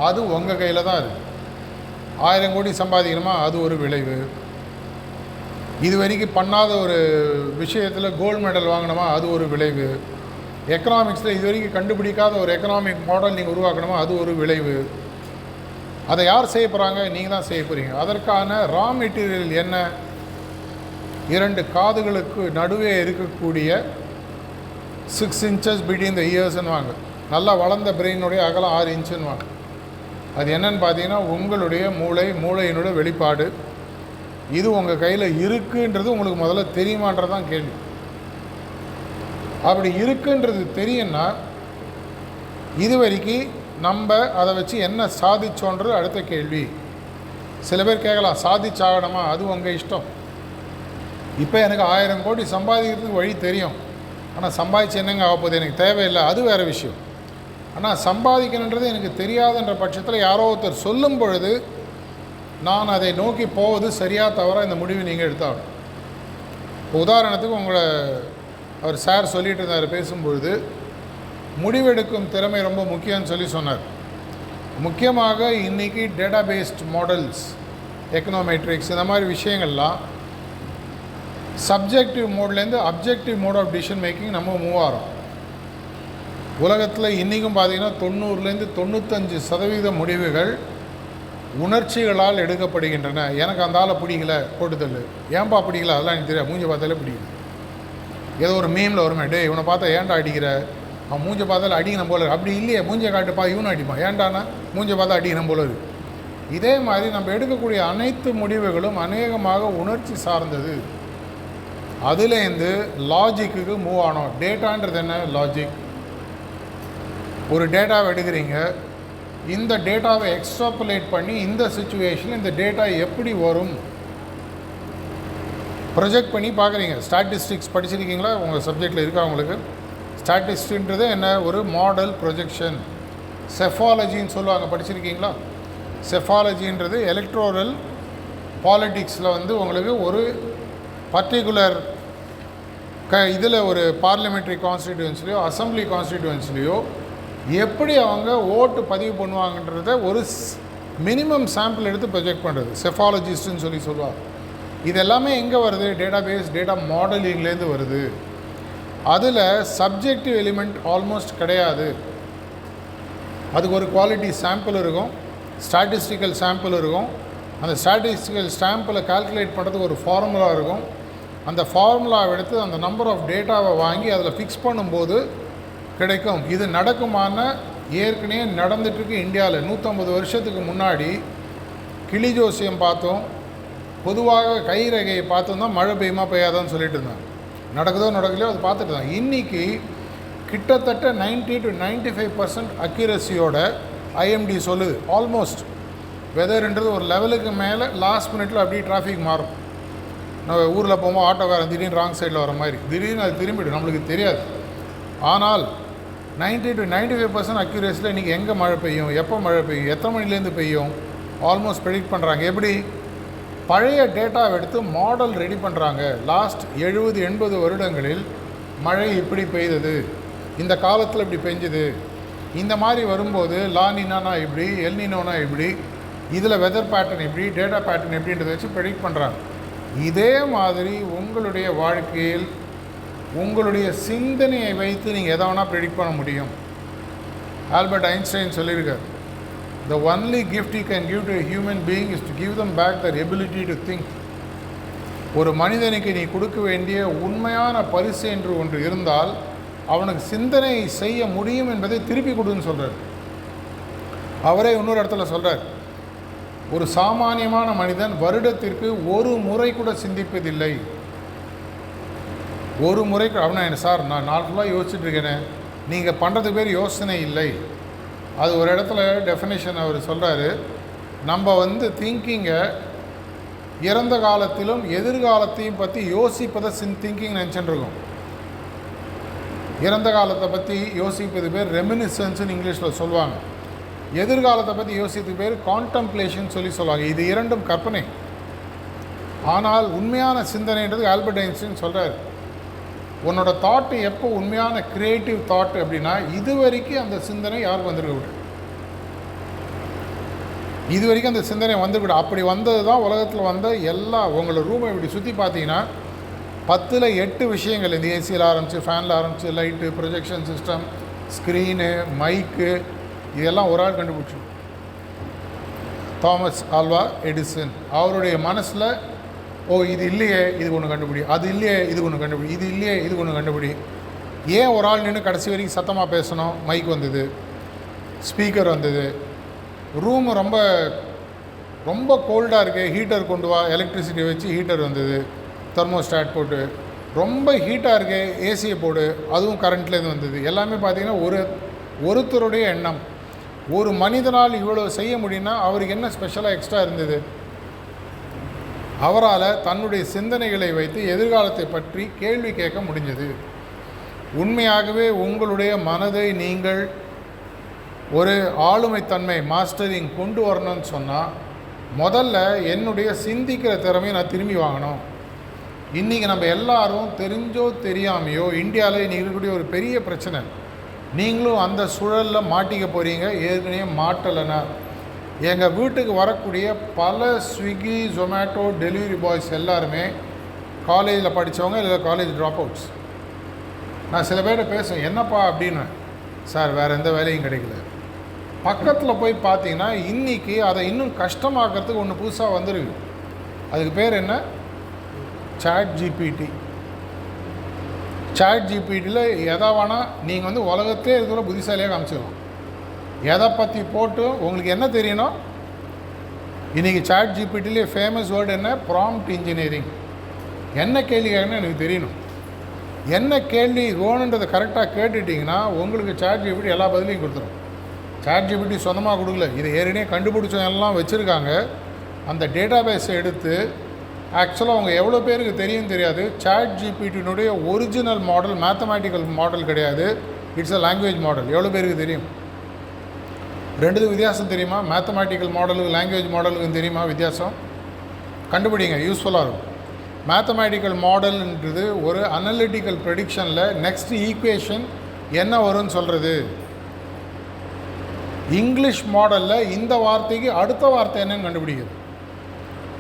அது உங்கள் கையில் தான் இருக்குது. 1000 கோடி சம்பாதிக்கணுமா, அது ஒரு விளைவு. இது வரைக்கும் பண்ணாத ஒரு விஷயத்தில் கோல்டு மெடல் வாங்கணுமா, அது ஒரு விளைவு. எக்கனாமிக்ஸில் இது வரைக்கும் கண்டுபிடிக்காத ஒரு எக்கனாமிக் மாடல் நீங்கள் உருவாக்கணுமா, அது ஒரு விளைவு. அதை யார் செய்ய போகிறாங்க? நீங்கள் தான் செய்ய போகிறீங்க. அதற்கான ரா மெட்டீரியல் என்ன? 2 காதுகளுக்கு நடுவே இருக்கக்கூடிய 6 inches பிட்வீன் த இயர்ஸ்ன்னு வாங்க. நல்லா வளர்ந்த பிரெயினுடைய அகலம் 6 inchன்னு வாங்க. அது என்னன்னு பார்த்தீங்கன்னா உங்களுடைய மூளையினுடைய வெளிப்பாடு. இது உங்கள் கையில் இருக்குன்றது உங்களுக்கு முதல்ல தெரியுமான்றது தான் கேள்வி. அப்படி இருக்குன்றது தெரியும்னா இது வரைக்கும் நம்ம அதை வச்சு என்ன சாதிச்சோன்றது அடுத்த கேள்வி. சில பேர் கேட்கலாம், சாதிச்சாகணுமா? அது உங்கள் இஷ்டம். இப்போ எனக்கு 1000 கோடி சம்பாதிக்கிறதுக்கு வழி தெரியும், ஆனால் சம்பாதிச்சு என்னங்க ஆகப்போகுது, எனக்கு தேவையில்லை, அது வேறு விஷயம். ஆனால் சம்பாதிக்கணுன்றது எனக்கு தெரியாதுன்ற பட்சத்தில் யாரோ ஒருத்தர் சொல்லும் பொழுது நான் அதை நோக்கி போவது சரியாக தவறாக இந்த முடிவு நீங்கள் எடுத்தாகணும். இப்போ உதாரணத்துக்கு உங்களை அவர் சார் சொல்லிகிட்டு இருந்தார் பேசும்பொழுது, முடிவெடுக்கும் திறமை ரொம்ப முக்கியம்னு சொல்லி சொன்னார். முக்கியமாக இன்றைக்கி டேட்டா பேஸ்ட் மாடல்ஸ், எக்கனாமெட்ரிக்ஸ், இந்த மாதிரி விஷயங்கள்லாம் சப்ஜெக்டிவ் மோட்லேருந்து objective mode of decision making நம்ம மூவ் ஆகிறோம். உலகத்தில் இன்றைக்கும் பார்த்திங்கன்னா 90லேருந்து 95% முடிவுகள் உணர்ச்சிகளால் எடுக்கப்படுகின்றன. எனக்கு அந்த ஆளை பிடிக்கல, போட்டுதல். ஏன்பா பிடிக்கல? அதெல்லாம் எனக்கு தெரியாது, மூஞ்சை பார்த்தாலே பிடிக்கல. ஏதோ ஒரு மீமில் வருமே, டே இவனை பார்த்தா ஏன்டா அடிக்கிற, அவன் மூஞ்சை பார்த்தாலும் அடிக்கணும் போல. அப்படி இல்லையே, மூஞ்சை காட்டுப்பா, இவனும் அடிப்பான். ஏன்டானா மூஞ்சை பார்த்தா அடிக்கணும் போல இருக்குது. இதே மாதிரி நம்ம எடுக்கக்கூடிய அனைத்து முடிவுகளும் அநேகமாக உணர்ச்சி சார்ந்தது. அதுலேருந்து லாஜிக்கு மூவ் ஆனோம். டேட்டான்றது என்ன? லாஜிக். ஒரு டேட்டாவை எடுக்கிறீங்க, இந்த டேட்டாவை எக்ஸ்ட்ராப்புலேட் பண்ணி இந்த சிச்சுவேஷன் இந்த டேட்டா எப்படி வரும் ப்ரொஜெக்ட் பண்ணி பார்க்குறீங்க. ஸ்டாட்டிஸ்டிக்ஸ் படிச்சிருக்கீங்களா? உங்கள் சப்ஜெக்டில் இருக்கா உங்களுக்கு? ஸ்டாட்டிஸ்டிக்ன்றது என்ன? ஒரு மாடல் ப்ரொஜெக்ஷன். செஃபாலஜின்னு சொல்லுவாங்க, படிச்சிருக்கீங்களா? செஃபாலஜின்றது எலக்ட்ரோரல் பாலிட்டிக்ஸில் உங்களுக்கு ஒரு பர்டிகுலர் இதில் ஒரு பார்லிமெண்ட்ரி கான்ஸ்டிடியூன்சிலையோ அசம்பிளி கான்ஸ்டிடியூன்சிலையோ எப்படி அவங்க ஓட்டு பதிவு பண்ணுவாங்கன்றத ஒரு மினிமம் சாம்பிள் எடுத்து ப்ரொஜெக்ட் பண்ணுறது செஃபாலஜிஸ்ட்டுன்னு சொல்லுவாங்க. இது எல்லாமே எங்கே வருது? டேட்டா பேஸ், டேட்டா மாடலிங்லேருந்து வருது. அதில் சப்ஜெக்டிவ் எலிமெண்ட் ஆல்மோஸ்ட் கிடையாது. அதுக்கு ஒரு குவாலிட்டி சாம்பிள் இருக்கும், ஸ்டாட்டிஸ்டிக்கல் சாம்பிள் இருக்கும். அந்த ஸ்டாட்டிஸ்டிக்கல் சாம்பிளை கால்குலேட் பண்ணுறதுக்கு ஒரு ஃபார்முலா இருக்கும். அந்த ஃபார்முலாவை எடுத்து அந்த நம்பர் ஆஃப் டேட்டாவை வாங்கி அதில் ஃபிக்ஸ் பண்ணும்போது கிடைக்கும். இது நடக்குமான ஏற்கனவே நடந்துட்டுருக்கு இந்தியாவில். 150 வருஷத்துக்கு முன்னாடி கிளி ஜோசியம் பார்த்தோம், பொதுவாக கைரகையை பார்த்தோம் தான் மழை பெய்யுமா பெய்யாதான்னு சொல்லிட்டு இருந்தாங்க. நடக்குதோ நடக்கலையோ அது பார்த்துட்டு தான். இன்றைக்கி கிட்டத்தட்ட 90 to 95% அக்யூரஸியோட ஐஎம்டி சொல்லுது. ஆல்மோஸ்ட் வெதர்ன்றது ஒரு லெவலுக்கு மேலே லாஸ்ட் மினிட்ல அப்படியே டிராஃபிக் மாறும். நம்ம ஊரில் போகும்போது ஆட்டோக்காரன் திடீர்னு ராங் சைடில் வர மாதிரி திடீர்னு அது திரும்பிடும், நம்மளுக்கு தெரியாது. ஆனால் 90 to 95% அக்யூரஸியில் இன்றைக்கி எங்கே மழை பெய்யும், எப்போ மழை பெய்யும், எத்தனை மணிலேருந்து பெய்யும் ஆல்மோஸ்ட் ப்ரெடிக்ட் பண்ணுறாங்க. எப்படி? பழைய டேட்டாவை எடுத்து மாடல் ரெடி பண்ணுறாங்க. லாஸ்ட் 70-80 வருடங்களில் மழை இப்படி பெய்தது, இந்த காலத்தில் இப்படி பெஞ்சுது, இந்த மாதிரி வரும்போது லானினானா இப்படி, எல்னினோனா இப்படி, இதில் வெதர் பேட்டர்ன் இப்படி, டேட்டா பேட்டர்ன் எப்படின்றத வச்சு ப்ரெடிக்ட் பண்ணுறாங்க. இதே மாதிரி உங்களுடைய வாழ்க்கையில் உங்களுடைய சிந்தனையை வைத்து நீங்கள் எதை வேணால் ப்ரெடிக்ட் பண்ண முடியும். ஆல்பர்ட் ஐன்ஸ்டைன் சொல்லியிருக்கார், the only gift you can give to a human being is to give them back their ability to think. ஒரு மனிதனுக்கு நீ கொடுக்க வேண்டிய உண்மையான பரிசு என்று ஒன்று இருந்தால் அவனுக்கு சிந்தனை செய்ய முடியும் என்பதை திருப்பி கொடுன்னு சொல்கிறார். அவரே இன்னொரு இடத்துல சொல்கிறார், ஒரு சாமானியமான மனிதன் வருடத்திற்கு ஒரு முறை கூட சிந்திப்பதில்லை. ஒரு முறை அவனா என்ன சார், நான் நாள் ஃபுல்லாக யோசிச்சுட்டு இருக்கேனே, நீங்கள் பண்ணுறதுக்கு பேர் யோசனை இல்லை. அது ஒரு இடத்துல டெஃபினேஷன் அவர் சொல்கிறாரு, நம்ம திங்கிங்கை இறந்த காலத்திலும் எதிர்காலத்தையும் பற்றி யோசிப்பதை திங்கிங் நினச்சிட்டு இருக்கோம். இறந்த காலத்தை பற்றி யோசிப்பது பேர் ரெமினிசன்ஸ்னு இங்கிலீஷில் சொல்லுவாங்க. எதிர்காலத்தை பற்றி யோசித்து பேர் கான்டம்ப்ளேஷன் சொல்லுவாங்க. இது இரண்டும் கற்பனை. ஆனால் உண்மையான சிந்தனைன்றது ஆல்பர்ட் ஐன்ஸ்டீன் சொல்கிறார், உன்னோட தாட்டு எப்போ உண்மையான கிரியேட்டிவ் தாட் அப்படின்னா இது வரைக்கும் அந்த சிந்தனை யாருக்கு வந்துருக்க விட, இது வரைக்கும் அந்த சிந்தனை வந்துவிட. அப்படி வந்தது தான் உலகத்தில் வந்த எல்லா, உங்களோட ரூமை இப்படி சுற்றி பார்த்தீங்கன்னா 10ல் 8 விஷயங்கள், இந்த ஏசியில் ஆரம்பித்து ஃபேனில் ஆரம்பித்து லைட்டு, ப்ரொஜெக்ஷன் சிஸ்டம், ஸ்க்ரீனு, மைக்கு, இதெல்லாம் ஒரு ஆள் கண்டுபிடிச்சு. Thomas Alva Edison. அவருடைய மனசில் இது இல்லையே இது ஒன்று கண்டுபிடி, அது இல்லையே இது ஒன்று கண்டுபிடி, இது இல்லையே இது ஒன்று கண்டுபிடி. ஏன் ஒரு ஆள் நின்று கடைசி வரைக்கும் சத்தமாக பேசணும்? மைக் வந்தது, ஸ்பீக்கர் வந்தது. ரூமு ரொம்ப ரொம்ப கோல்டாக இருக்குது, ஹீட்டர் கொண்டு வா, எலக்ட்ரிசிட்டி வச்சு ஹீட்டர் வந்தது, தெர்மோஸ்டாட் போட்டு. ரொம்ப ஹீட்டாக இருக்குது, ஏசியை போடு, அதுவும் கரண்ட்லேருந்து வந்தது. எல்லாமே பார்த்திங்கன்னா ஒருத்தருடைய எண்ணம். ஒரு மனிதனால் இவ்வளோ செய்ய முடியும்னா அவருக்கு என்ன ஸ்பெஷலாக எக்ஸ்ட்ரா இருந்தது? அவரால் தன்னுடைய சிந்தனைகளை வைத்து எதிர்காலத்தை பற்றி கேள்வி கேட்க முடிஞ்சது. உண்மையாகவே உங்களுடைய மனதை நீங்கள் ஒரு ஆளுமைத்தன்மை மாஸ்டரிங் கொண்டு வரணும்னு சொன்னால் முதல்ல என்னுடைய சிந்திக்கிற திறமையை நான் திரும்பி வாங்கணும். இன்றைக்கி நம்ம எல்லாரும் தெரிஞ்சோ தெரியாமையோ இந்தியாவில் இன்றைக்கி இருக்கக்கூடிய ஒரு பெரிய பிரச்சனை, நீங்களும் அந்த சூழலில் மாட்டிக்க போகிறீங்க. ஏற்கனவே மாட்டலைன்னா எங்கள் வீட்டுக்கு வரக்கூடிய பல ஸ்விக்கி, ஜொமேட்டோ டெலிவரி பாய்ஸ் எல்லாருமே காலேஜில் படித்தவங்க, இல்லை காலேஜ் ட்ராப் அவுட்ஸ். நான் சில பேர்கிட்ட பேசுவேன், என்னப்பா அப்படின்னு. சார் வேறு எந்த வேலையும் கிடைக்கல. பக்கத்தில் போய் பார்த்தீங்கன்னா இன்றைக்கி அதை இன்னும் கஷ்டமாக்கிறதுக்கு ஒன்று புதுசாக வந்துருக்கு. அதுக்கு பேர் என்ன? Chat GPT. சாட் ஜிபிடியில் எதை வேணால் நீங்கள் உலகத்தே இருக்கிற புத்திசாலியாக காமிச்சிடலாம். எதை பற்றி போட்டு உங்களுக்கு என்ன தெரியணும்? இன்றைக்கி சாட் ஜிபிடிலே ஃபேமஸ் வேர்டு என்ன? Prompt engineering. என்ன கேள்வி கேட்கணும்னு எனக்கு தெரியணும். என்ன கேள்வி வேணுன்றதை கரெக்டாக கேட்டுட்டிங்கன்னா உங்களுக்கு சாட் ஜிபிடி எல்லா பதிலையும் கொடுத்துரும். சாட் ஜிபிடி சொந்தமாக கொடுக்கல, இதை ஏற்கனவே கண்டுபிடிச்சவங்க எல்லாம் வச்சுருக்காங்க. அந்த டேட்டா பேஸை எடுத்து ஆக்சுவலாக அவங்க எவ்வளோ பேருக்கு தெரியும் தெரியாது. சாட் ஜிபிடினுடைய ஒரிஜினல் மாடல் மேத்தமேட்டிக்கல் மாடல் கிடையாது, இட்ஸ் அ லாங்குவேஜ் மாடல். எவ்வளோ பேருக்கு தெரியும்? ரெண்டுத்துக்கு வித்தியாசம் தெரியுமா? மேத்தமேட்டிக்கல் மாடலுக்கு லாங்குவேஜ் மாடலுக்கு தெரியுமா வித்தியாசம்? கண்டுபிடிங்க, யூஸ்ஃபுல்லாக இருக்கும். மேத்தமேட்டிக்கல் மாடல்ன்றது ஒரு அனலிட்டிக்கல் ப்ரெடிக்ஷனில் நெக்ஸ்ட் ஈக்குவேஷன் என்ன வரும்னு சொல்கிறது. இங்கிலீஷ் மாடலில் இந்த வார்த்தைக்கு அடுத்த வார்த்தை என்னன்னு கண்டுபிடிக்கிறது.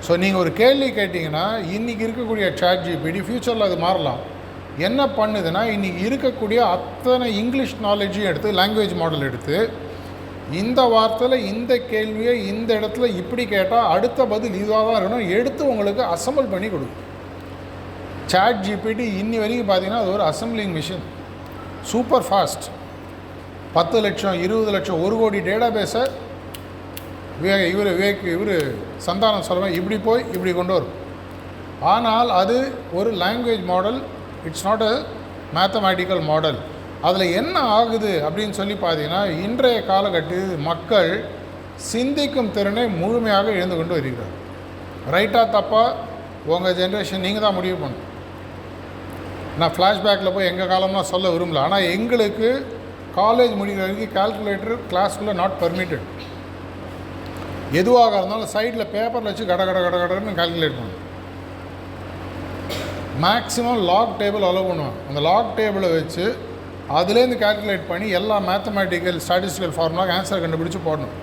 ஸோ நீங்கள் ஒரு கேள்வி கேட்டிங்கன்னா இன்றைக்கி இருக்கக்கூடிய சாட் ஜிபிடி ஃப்யூச்சரில் அது மாறலாம். என்ன பண்ணுதுன்னா இன்றைக்கி இருக்கக்கூடிய அத்தனை இங்கிலீஷ் நாலேஜையும் எடுத்து லாங்குவேஜ் மாடல் எடுத்து இந்த வார்த்தையில் இந்த கேள்வியை இந்த இடத்துல இப்படி கேட்டால் அடுத்த பதில் இதுவாக தான் இருக்கணும் எடுத்து உங்களுக்கு அசம்பிள் பண்ணி கொடுக்கும். சாட் ஜிபிடி இன்னி வரைக்கும் பார்த்தீங்கன்னா அது ஒரு அசம்பிளிங் மிஷின், சூப்பர் ஃபாஸ்ட். 10 லட்சம் 20 லட்சம் 1 கோடி டேட்டா பேஸை இவர் சந்தானம் சொல்லுவேன் இப்படி போய் இப்படி கொண்டு வரும். ஆனால் அது ஒரு language model, it's not a mathematical model. அதில் என்ன ஆகுது அப்படின்னு சொல்லி பார்த்தீங்கன்னா இன்றைய காலகட்டத்தில் மக்கள் சிந்திக்கும் திறனை முழுமையாக இழந்து கொண்டு வருகிறார். ரைட்டாக தப்பாக உங்கள் ஜென்ரேஷன் நீங்கள் தான் முடிவு பண்ணணும். நான் ஃப்ளாஷ்பேக்கில் போய் எங்கள் காலம்லாம் சொல்ல விரும்பல. ஆனால் எங்களுக்கு காலேஜ் முடிக்கிற வரைக்கும் கால்குலேட்டர் கிளாஸ்க்குள்ளே நாட் பர்மிட்டட். எதுவாக இருந்தாலும் சைடில் பேப்பரில் வச்சு கடன்னு கால்குலேட் பண்ணணும். மேக்ஸிமம் லாக் டேபிள் அலோவ் பண்ணுவேன். அந்த லாக் டேபிளை வச்சு அதுலேருந்து கால்குலேட் பண்ணி எல்லா மேத்தமேட்டிக்கல் ஸ்டாட்டிஸ்டிக்கல் ஃபார்முலாக்கு ஆன்சர் கண்டுபிடிச்சி போடணும்.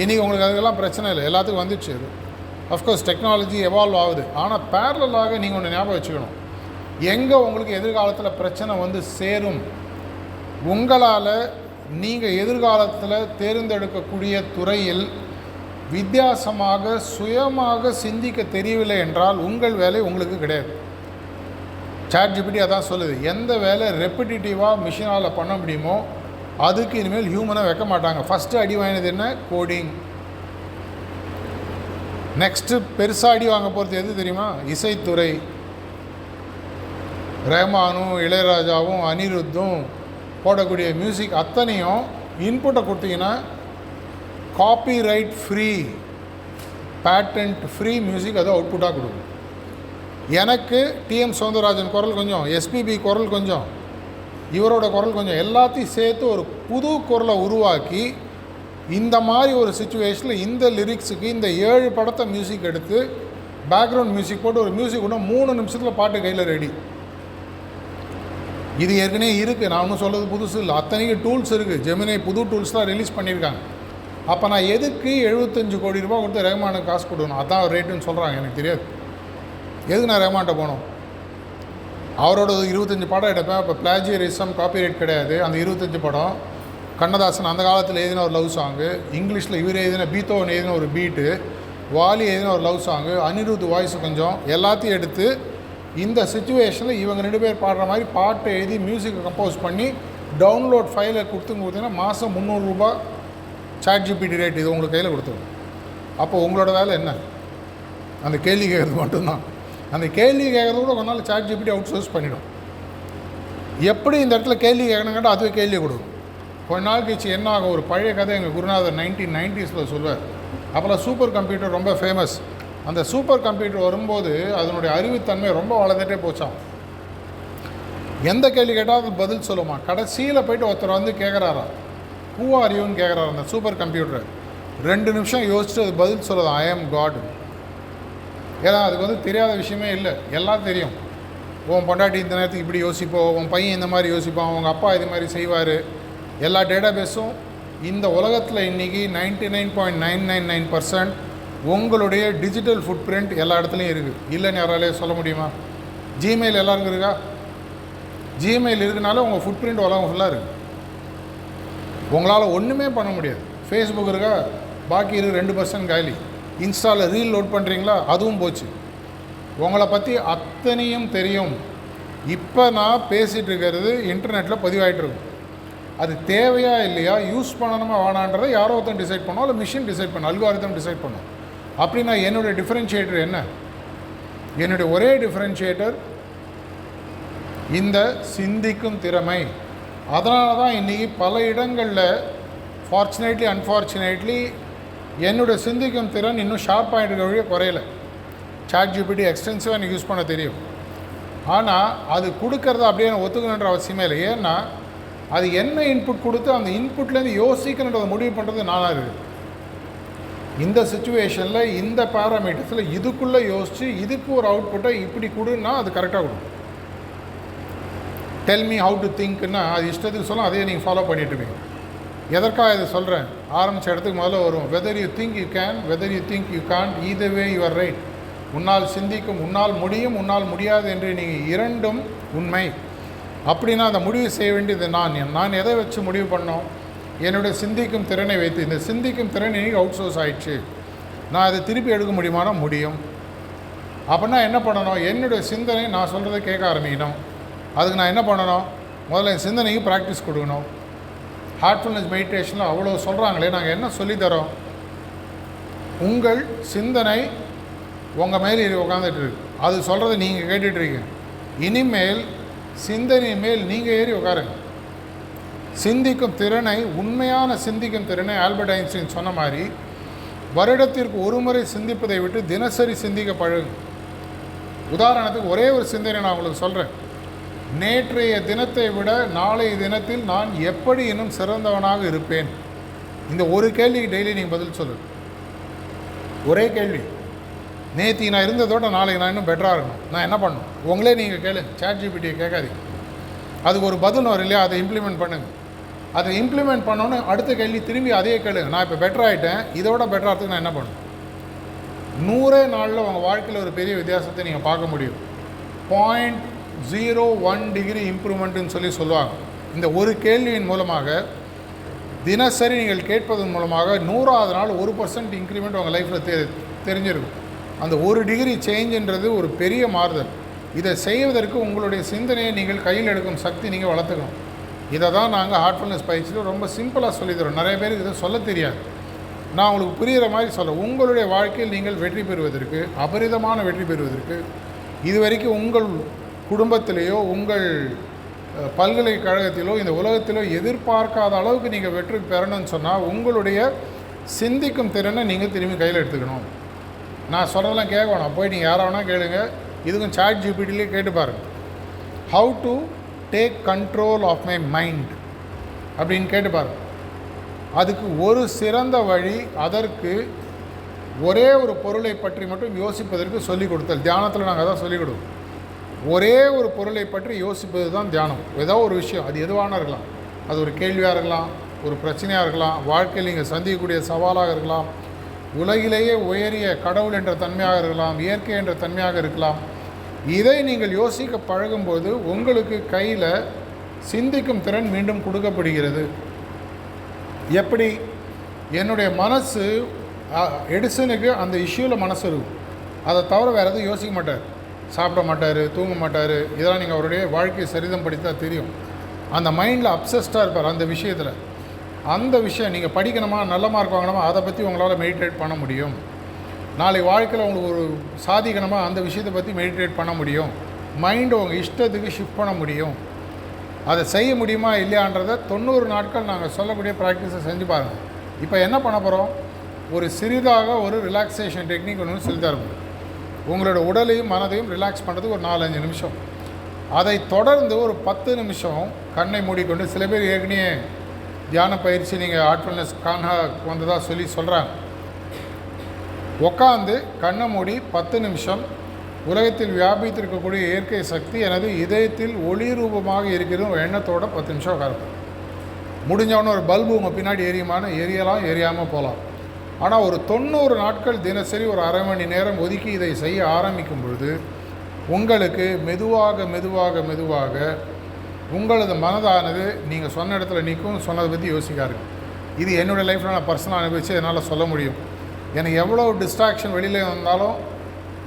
இன்றைக்கி உங்களுக்கு அதுக்கெல்லாம் பிரச்சனை இல்லை, எல்லாத்துக்கும் வந்துடுச்சு. அது அஃப்கோர்ஸ் டெக்னாலஜி எவால்வ் ஆகுது. ஆனால் பேரலாக நீங்கள் ஒன்று ஞாபகம் வச்சுக்கணும், எங்கே உங்களுக்கு எதிர்காலத்தில் பிரச்சனை வந்து சேரும், உங்களால் நீங்கள் எதிர்காலத்தில் தேர்ந்தெடுக்கக்கூடிய துறையில் வித்தியாசமாக சுயமாக சிந்திக்க தெரியவில்லை என்றால் உங்கள் வேலை உங்களுக்கு கிடையாது. சாட் ஜிபிடி அதான் சொல்லுது, எந்த வேலை ரெப்பிட்டேட்டிவாக மிஷினால் பண்ண முடியுமோ அதுக்கு இனிமேல் ஹியூமனை வைக்க மாட்டாங்க. ஃபஸ்ட்டு அடி வாங்கினது என்ன? கோடிங். நெக்ஸ்ட்டு பெருசாக அடி வாங்க போகிறது எது தெரியுமா? இசைத்துறை. ரஹ்மானும் இளையராஜாவும் அனிருத்தும் போடக்கூடிய மியூசிக் அத்தனையும் இன்புட்டை கொடுத்தீங்கன்னா copyright free, patent free music அதை அவுட்புட்டாக கொடுக்கும். எனக்கு டிஎம் சௌந்தரராஜன் குரல் கொஞ்சம், எஸ்பிபி குரல் கொஞ்சம், இவரோட குரல் கொஞ்சம், எல்லாத்தையும் சேர்த்து ஒரு புது குரலை உருவாக்கி இந்த மாதிரி ஒரு சுச்சுவேஷனில் இந்த லிரிக்ஸுக்கு இந்த 7 படத்தை மியூசிக் எடுத்து பேக்ரவுண்ட் மியூசிக் போட்டு ஒரு மியூசிக் கூட 3 நிமிஷத்தில் பாட்டு கையில் ரெடி. இது ஏற்கனவே இருக்குது, நான் ஒன்றும் சொல்கிறது புதுசு இல்லை. அத்தனைக்கு டூல்ஸ் இருக்குது. ஜெமினி புது டூல்ஸ் தான் ரிலீஸ் பண்ணியிருக்காங்க. அப்போ நான் எதுக்கு 75 கோடி ரூபா கொடுத்து ரஹ்மானுக்கு காசு கொடுக்கணும்? அதான் ரேட்டுன்னு சொல்கிறாங்க, எனக்கு தெரியாது. எதுக்கு நான் ரஹ்மான்கிட்ட போனோம்? அவரோட 25 படம் எடுப்பேன். இப்போ பிளாஜியரிசம் காப்பிரைட் கிடையாது. அந்த 25 படம் கண்ணதாசன் அந்த காலத்தில் எழுதின ஒரு லவ் சாங்கு, இங்கிலீஷில் இவர் எழுதின பீத்தோவன் எழுதின ஒரு பீட்டு, வாலி எழுதின ஒரு லவ் சாங்கு, அனிருத் வாய்ஸ் கொஞ்சம் எல்லாத்தையும் எடுத்து இந்த சுச்சுவேஷனில் இவங்க 2 பேர் பாடுற மாதிரி பாட்டை எழுதி மியூசிக்கை கம்போஸ் பண்ணி டவுன்லோட் ஃபைலை கொடுத்தீங்கன்னா மாதம் 300 ரூபா ChatGPT ரேட் இது உங்களுக்கு கையில் கொடுத்துரும். அப்போ உங்களோட வேலை என்ன? அந்த கேள்வி கேட்குறது மட்டும்தான். அந்த கேள்வி கேட்குறது கூட கொஞ்ச நாள் ChatGPT அவுட் சோர்ஸ் பண்ணிவிடும். எப்படி இந்த இடத்துல கேள்வி கேட்கணுங்கிட்ட அதுவே கேள்வி கொடுக்கும். கொஞ்ச நாள் கழிச்சு என்ன ஆகும்? ஒரு பழைய கதை எங்கள் குருநாதர் 1990s சொல்லுவார். அப்போல்லாம் சூப்பர் கம்ப்யூட்டர் ரொம்ப ஃபேமஸ். அந்த சூப்பர் கம்ப்யூட்டர் வரும்போது அதனுடைய அறிவுத்தன்மை ரொம்ப வளர்ந்துட்டே போச்சான். எந்த கேள்வி கேட்டால் அது பதில் சொல்லுமா. கடைசியில் போய்ட்டு ஒருத்தர் வந்து கேட்குறாரா, ஹூ ஆர் யூன்னு கேட்குறாரு அந்த சூப்பர் கம்ப்யூட்டர். 2 நிமிஷம் யோசிச்சுட்டு அது பதில் சொல்லுது, ஐ ஆம் காட். ஏன்னா அதுக்கு வந்து தெரியாத விஷயமே இல்லை, எல்லாம் தெரியும். உன் பொண்டாட்டி இந்த நேரத்துக்கு இப்படி யோசிப்போம், உன் பையன் இந்த மாதிரி யோசிப்பான், உங்கள் அப்பா இது மாதிரி செய்வார். எல்லா டேட்டாபேஸும் இந்த உலகத்தில் இன்றைக்கி 99.999% உங்களுடைய டிஜிட்டல் ஃபுட் பிரிண்ட் எல்லா இடத்துலையும் இருக்குது. இல்லைன்னு யாராலே சொல்ல முடியுமா? ஜிமெயில் எல்லாருக்கும் இருக்கா? ஜிமெயில் இருக்குனால உங்கள் ஃபுட் பிரிண்ட் உலகம் ஃபுல்லாக இருக்குது. உங்களால் ஒன்றுமே பண்ண முடியாது. ஃபேஸ்புக் இருக்கா? பாக்கி இருக்குது 2% காலி. இன்ஸ்டாவில் ரீல் லோட் பண்ணுறீங்களா? அதுவும் போச்சு. உங்களை பற்றி அத்தனையும் தெரியும். இப்போ நான் பேசிகிட்டு இருக்கிறது இன்டர்நெட்டில் பதிவாகிட்டு இருக்கும். அது தேவையா இல்லையா, யூஸ் பண்ணணுமா வேணான்றதை யாரோ ஒருத்தன் டிசைட் பண்ணோம், இல்லை மிஷின் டிசைட் பண்ணோம், அல்காரிதம் டிசைட் பண்ணோம். அப்படின்னா என்னுடைய டிஃப்ரென்ஷியேட்டர் என்ன? என்னுடைய ஒரே டிஃப்ரென்ஷியேட்டர் இந்த சிந்திக்கும் திறமை. அதனால தான் இன்றைக்கி பல இடங்களில் ஃபார்ச்சுனேட்லி அன்ஃபார்ச்சுனேட்லி என்னுடைய சிந்திக்கும் திறன் இன்னும் ஷார்ப் ஆகிட்டு வழியே குறையலை. ChatGPT எக்ஸ்டென்சிவாக எனக்கு யூஸ் பண்ண தெரியும். ஆனால் அது கொடுக்கறத அப்படியே ஒத்துக்கணுன்ற அவசியமே இல்லை. ஏன்னா அது என்ன இன்புட் கொடுத்து அந்த இன்புட்லேருந்து யோசிக்கணுன்றதை முடிவு பண்ணுறது நானாக இருக்குது. இந்த சுச்சுவேஷனில் இந்த பேராமீட்டர்ஸில் இதுக்குள்ளே யோசித்து இதுக்கு ஒரு அவுட்புட்டை இப்படி கொடுன்னா அது கரெக்டாக கொடுக்கும். டெல் மீ ஹவு டு திங்க்னா அது இஷ்டத்துக்கு சொல்லும், அதையே நீங்கள் ஃபாலோ பண்ணிட்டுருப்பீங்க. எதற்காக இதை சொல்கிறேன்? ஆரம்பித்த இடத்துக்கு முதல்ல வரும். Whether you think you can, whether you think you can't, either way you are right. உன்னால் சிந்திக்கும், உன்னால் முடியும், உன்னால் முடியாது என்று நீங்கள் இரண்டும் உண்மை. அப்படின்னா அந்த முடிவு செய்ய வேண்டியது நான் எதை வச்சு முடிவு பண்ணோம்? என்னுடைய சிந்திக்கும் திறனை வைத்து. இந்த சிந்திக்கும் திறன் இன்றைக்கி அவுட் சோர்ஸ் ஆகிடுச்சு. நான் அதை திருப்பி எடுக்க முடியுமானா முடியும். அப்படின்னா என்ன பண்ணணும்? என்னுடைய சிந்தனை நான் சொல்கிறத கேட்க ஆரம்பிக்கணும். அதுக்கு நான் என்ன பண்ணணும்? முதல்ல என் சிந்தனைக்கு ப்ராக்டிஸ் கொடுக்கணும். ஹார்ட்ஃபுல்னஸ் மெடிடேஷனில் அவ்வளோ சொல்கிறாங்களே, நாங்கள் என்ன சொல்லித்தரோம்? உங்கள் சிந்தனை உங்கள் மேலே உட்காந்துட்டு இருக்கு, அது சொல்கிறத நீங்கள் கேட்டுட்ருக்கீங்க. இனிமேல் சிந்தனை மேல் நீங்கள் ஏறி உட்காருங்க. சிந்திக்கும் திறனை, உண்மையான சிந்திக்கும் திறனை ஆல்பர்ட் ஐன்ஸ்டீன் சொன்ன மாதிரி வருடத்திற்கு ஒரு முறை சிந்திப்பதை விட்டு தினசரி சிந்திக்க பழகுங்க. உதாரணத்துக்கு ஒரே ஒரு சிந்தனை நான் உங்களுக்கு சொல்கிறேன். நேற்றைய தினத்தை விட நாளைய தினத்தில் நான் எப்படி இன்னும் சிறந்தவனாக இருப்பேன்? இந்த ஒரு கேள்விக்கு டெய்லி நீங்கள் பதில் சொல்லுங்கள். ஒரே கேள்வி. நேற்று நான் இருந்ததோட நாளைக்கு நான் இன்னும் பெட்டராக இருக்கணும், நான் என்ன பண்ணணும்? உங்களே நீங்கள் கேளுங்க, ChatGPTயை கேட்காதீங்க. அதுக்கு ஒரு பதில் வரும் இல்லையா, அதை இம்ப்ளிமெண்ட் பண்ணுங்கள். அதை இம்ப்ளிமெண்ட் பண்ணோன்னு அடுத்த கேள்வி திரும்பி அதே கேளுங்க. நான் இப்போ பெட்டர் ஆகிட்டேன், இதோட பெட்டராகிறதுக்கு நான் என்ன பண்ணணும்? 100 நாளில் உங்கள் வாழ்க்கையில் ஒரு பெரிய வித்தியாசத்தை நீங்கள் பார்க்க முடியும். 0.01 டிகிரி இம்ப்ரூவ்மெண்ட்டுன்னு சொல்லுவாங்க. இந்த ஒரு கேள்வியின் மூலமாக தினசரி நீங்கள் கேட்பதன் மூலமாக 100ஆவது நாள் 1% இன்க்ரிமெண்ட் உங்கள் லைஃப்பில் தெரிஞ்சிருக்கும். அந்த 1 டிகிரி சேஞ்சுன்றது ஒரு பெரிய மாறுதல். இதை செய்வதற்கு உங்களுடைய சிந்தனையை நீங்கள் கையில் எடுக்கும் சக்தி நீங்கள் வளர்த்துக்கணும். இதை தான் நாங்கள் ஹார்ட்ஃபுல்னஸ் பயிற்சியில் ரொம்ப சிம்பிளாக சொல்லித்தரோம். நிறைய பேருக்கு இதை சொல்ல தெரியாது. நான் உங்களுக்கு புரிகிற மாதிரி சொல்கிறேன். உங்களுடைய வாழ்க்கையில் நீங்கள் வெற்றி பெறுவதற்கு, அபரிதமான வெற்றி பெறுவதற்கு, இதுவரைக்கும் உங்கள் குடும்பத்திலேயோ உங்கள் பல்கலைக்கழகத்திலோ இந்த உலகத்திலோ எதிர்பார்க்காத அளவுக்கு நீங்கள் வெற்றி பெறணும்னு சொன்னால் உங்களுடைய சிந்திக்கும் திறனை நீங்கள் திரும்பி கையில் எடுத்துக்கணும். நான் சொல்கிறதெல்லாம் கேட்க வேணாம், போய் நீங்கள் யாரை வேணால் கேளுங்க. இதுக்கும் ChatGPTலேயே கேட்டு பாருங்கள். How to take control of my mind அப்படின்னு கேட்டு பாருங்கள். அதுக்கு ஒரு சிறந்த வழி, அதற்கு ஒரே ஒரு பொருளை பற்றி மட்டும் யோசிப்பதற்கு சொல்லிக் கொடுத்தல். தியானத்தில் நாங்கள் அதான் சொல்லிக் கொடுவோம். ஒரே ஒரு பொருளை பற்றி யோசிப்பது தான் தியானம். ஏதோ ஒரு விஷயம், அது எதுவான இருக்கலாம், அது ஒரு கேள்வியாக இருக்கலாம், ஒரு பிரச்சனையாக இருக்கலாம், வாழ்க்கையில் நீங்கள் சந்திக்கக்கூடிய சவாலாக இருக்கலாம், உலகிலேயே உயரிய கடவுள் என்ற தன்மையாக இருக்கலாம், இயற்கை என்ற தன்மையாக இருக்கலாம். இதை நீங்கள் யோசிக்க பழகும்போது உங்களுக்கு கையில் சிந்திக்கும் திறன் மீண்டும் கொடுக்கப்படுகிறது. எப்படி? என்னுடைய மனசு எடிசனுக்கு அந்த இஷ்யூவில் மனசு இருக்கும், அதை தவிர வேறு எதுவும் யோசிக்க மாட்டார், சாப்பிட மாட்டார், தூங்க மாட்டார். இதெல்லாம் நீங்கள் அவருடைய வாழ்க்கையை சரிதம் படித்தா தெரியும். அந்த மைண்டில் அப்சஸ்டாக இருப்பார் அந்த விஷயத்தில். அந்த விஷயம் நீங்கள் படிக்கணுமா, நல்ல மார்க் வாங்கணுமா, அதை பற்றி உங்களால் மெடிடேட் பண்ண முடியும். நாளை வாழ்க்கையில் உங்களுக்கு ஒரு சாதிக்கணுமா, அந்த விஷயத்தை பற்றி மெடிடேட் பண்ண முடியும். மைண்டை உங்கள் இஷ்டத்துக்கு ஷிஃப்ட் பண்ண முடியும். அதை செய்ய முடியுமா இல்லையான்றதை 90 நாட்கள் நாங்கள் சொல்லக்கூடிய ப்ராக்டிஸை செஞ்சு பாருங்கள். இப்போ என்ன பண்ண போகிறோம்? ஒரு சிறிதாக ஒரு ரிலாக்ஸேஷன் டெக்னிக் ஒன்று சொல்லி தரணும். உங்களோட உடலையும் மனதையும் ரிலாக்ஸ் பண்ணுறதுக்கு ஒரு 4-5 நிமிஷம். அதை தொடர்ந்து ஒரு 10 நிமிஷம் கண்ணை மூடிக்கொண்டு, சில பேர் ஏற்கனவே தியான பயிற்சி நீங்கள் ஹார்ட்ஃபுல்னஸ் கான்ஹா வந்ததாக சொல்கிறாங்க. உட்காந்து கண்ணை மூடி 10 நிமிஷம் உலகத்தில் வியாபித்திருக்கக்கூடிய இயற்கை சக்தி எனது இதயத்தில் ஒளி ரூபமாக இருக்கிறது ஒரு எண்ணத்தோடு 10 நிமிஷம் உட்காருப்போம். முடிஞ்சவொன்னே ஒரு பல்பு உங்கள் பின்னாடி எரியலாம், எரியாமல் போகலாம். ஆனால் ஒரு 90 நாட்கள் தினசரி ஒரு அரை மணி நேரம் ஒதுக்கி இதை செய்ய ஆரம்பிக்கும் பொழுது உங்களுக்கு மெதுவாக மெதுவாக மெதுவாக உங்களது மனதானது நீங்கள் சொன்ன இடத்துல நிற்கும். சொன்னதை பற்றி யோசிக்காரு. இது என்னுடைய லைஃப்பில் நான் பர்சனலாக அனுபவித்து என்னால் சொல்ல முடியும். எனக்கு எவ்வளோ டிஸ்ட்ராக்ஷன் வெளியில் வந்தாலும்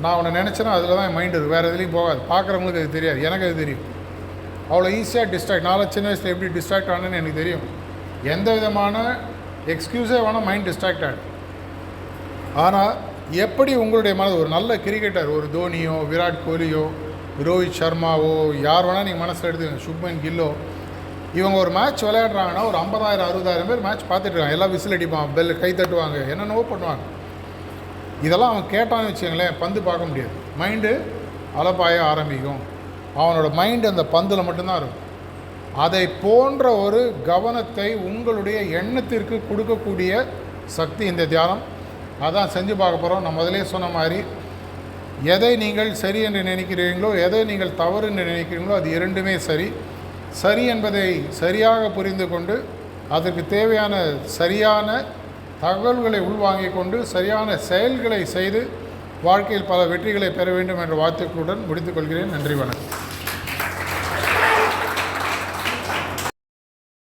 நான் ஒன்று நினச்சேன்னா அதில் தான் என் மைண்டு இருக்குது, வேறு எதுலேயும் போகாது. பார்க்குறவங்களுக்கு அது தெரியாது, எனக்கு அது தெரியும். அவ்வளோ ஈஸியாக டிஸ்ட்ராக்ட். நானும் சின்ன வயசில் எப்படி டிஸ்ட்ராக்ட் ஆனேன்னு எனக்கு தெரியும். எந்த விதமான எக்ஸ்கியூஸே வேணால் மைண்ட் டிஸ்ட்ராக்ட் ஆகிடும். ஆனால் எப்படி உங்களுடைய மனது, ஒரு நல்ல கிரிக்கெட்டர், ஒரு தோனியோ, விராட் கோலியோ, ரோஹித் சர்மாவோ, யார் வேணால் நீங்கள் மனசில் எடுத்துக்கங்க, சுப்மன் கில்லோ, இவங்க ஒரு மேட்ச் விளையாடுறாங்கன்னா ஒரு 50,000-60,000 பேர் மேட்ச் பார்த்துட்ருக்காங்க. எல்லாம் விசில் அடிப்பான், பெல் கை தட்டுவாங்க, என்னென்னவோ பண்ணுவாங்க. இதெல்லாம் அவன் கேட்டான்னு வச்சுங்களேன், பந்து பார்க்க முடியாது. மைண்டு அலப்பாய ஆரம்பிக்கும். அவனோட மைண்டு அந்த பந்தில் மட்டும்தான் இருக்கும். அதை போன்ற ஒரு கவனத்தை உங்களுடைய எண்ணத்திற்கு கொடுக்கக்கூடிய சக்தி இந்த தியானம். அதான் செஞ்சு பார்க்க போகிறோம். நான் முதலே சொன்ன மாதிரி, எதை நீங்கள் சரி என்று நினைக்கிறீங்களோ, எதை நீங்கள் தவறு என்று நினைக்கிறீங்களோ, அது இரண்டுமே சரி. சரி என்பதை சரியாக புரிந்து கொண்டு அதற்கு தேவையான சரியான தகவல்களை உள்வாங்கிக் கொண்டு சரியான செயல்களை செய்து வாழ்க்கையில் பல வெற்றிகளை பெற வேண்டும் என்ற வாழ்த்துக்களுடன் முடித்துக்கொள்கிறேன். நன்றி, வணக்கம்.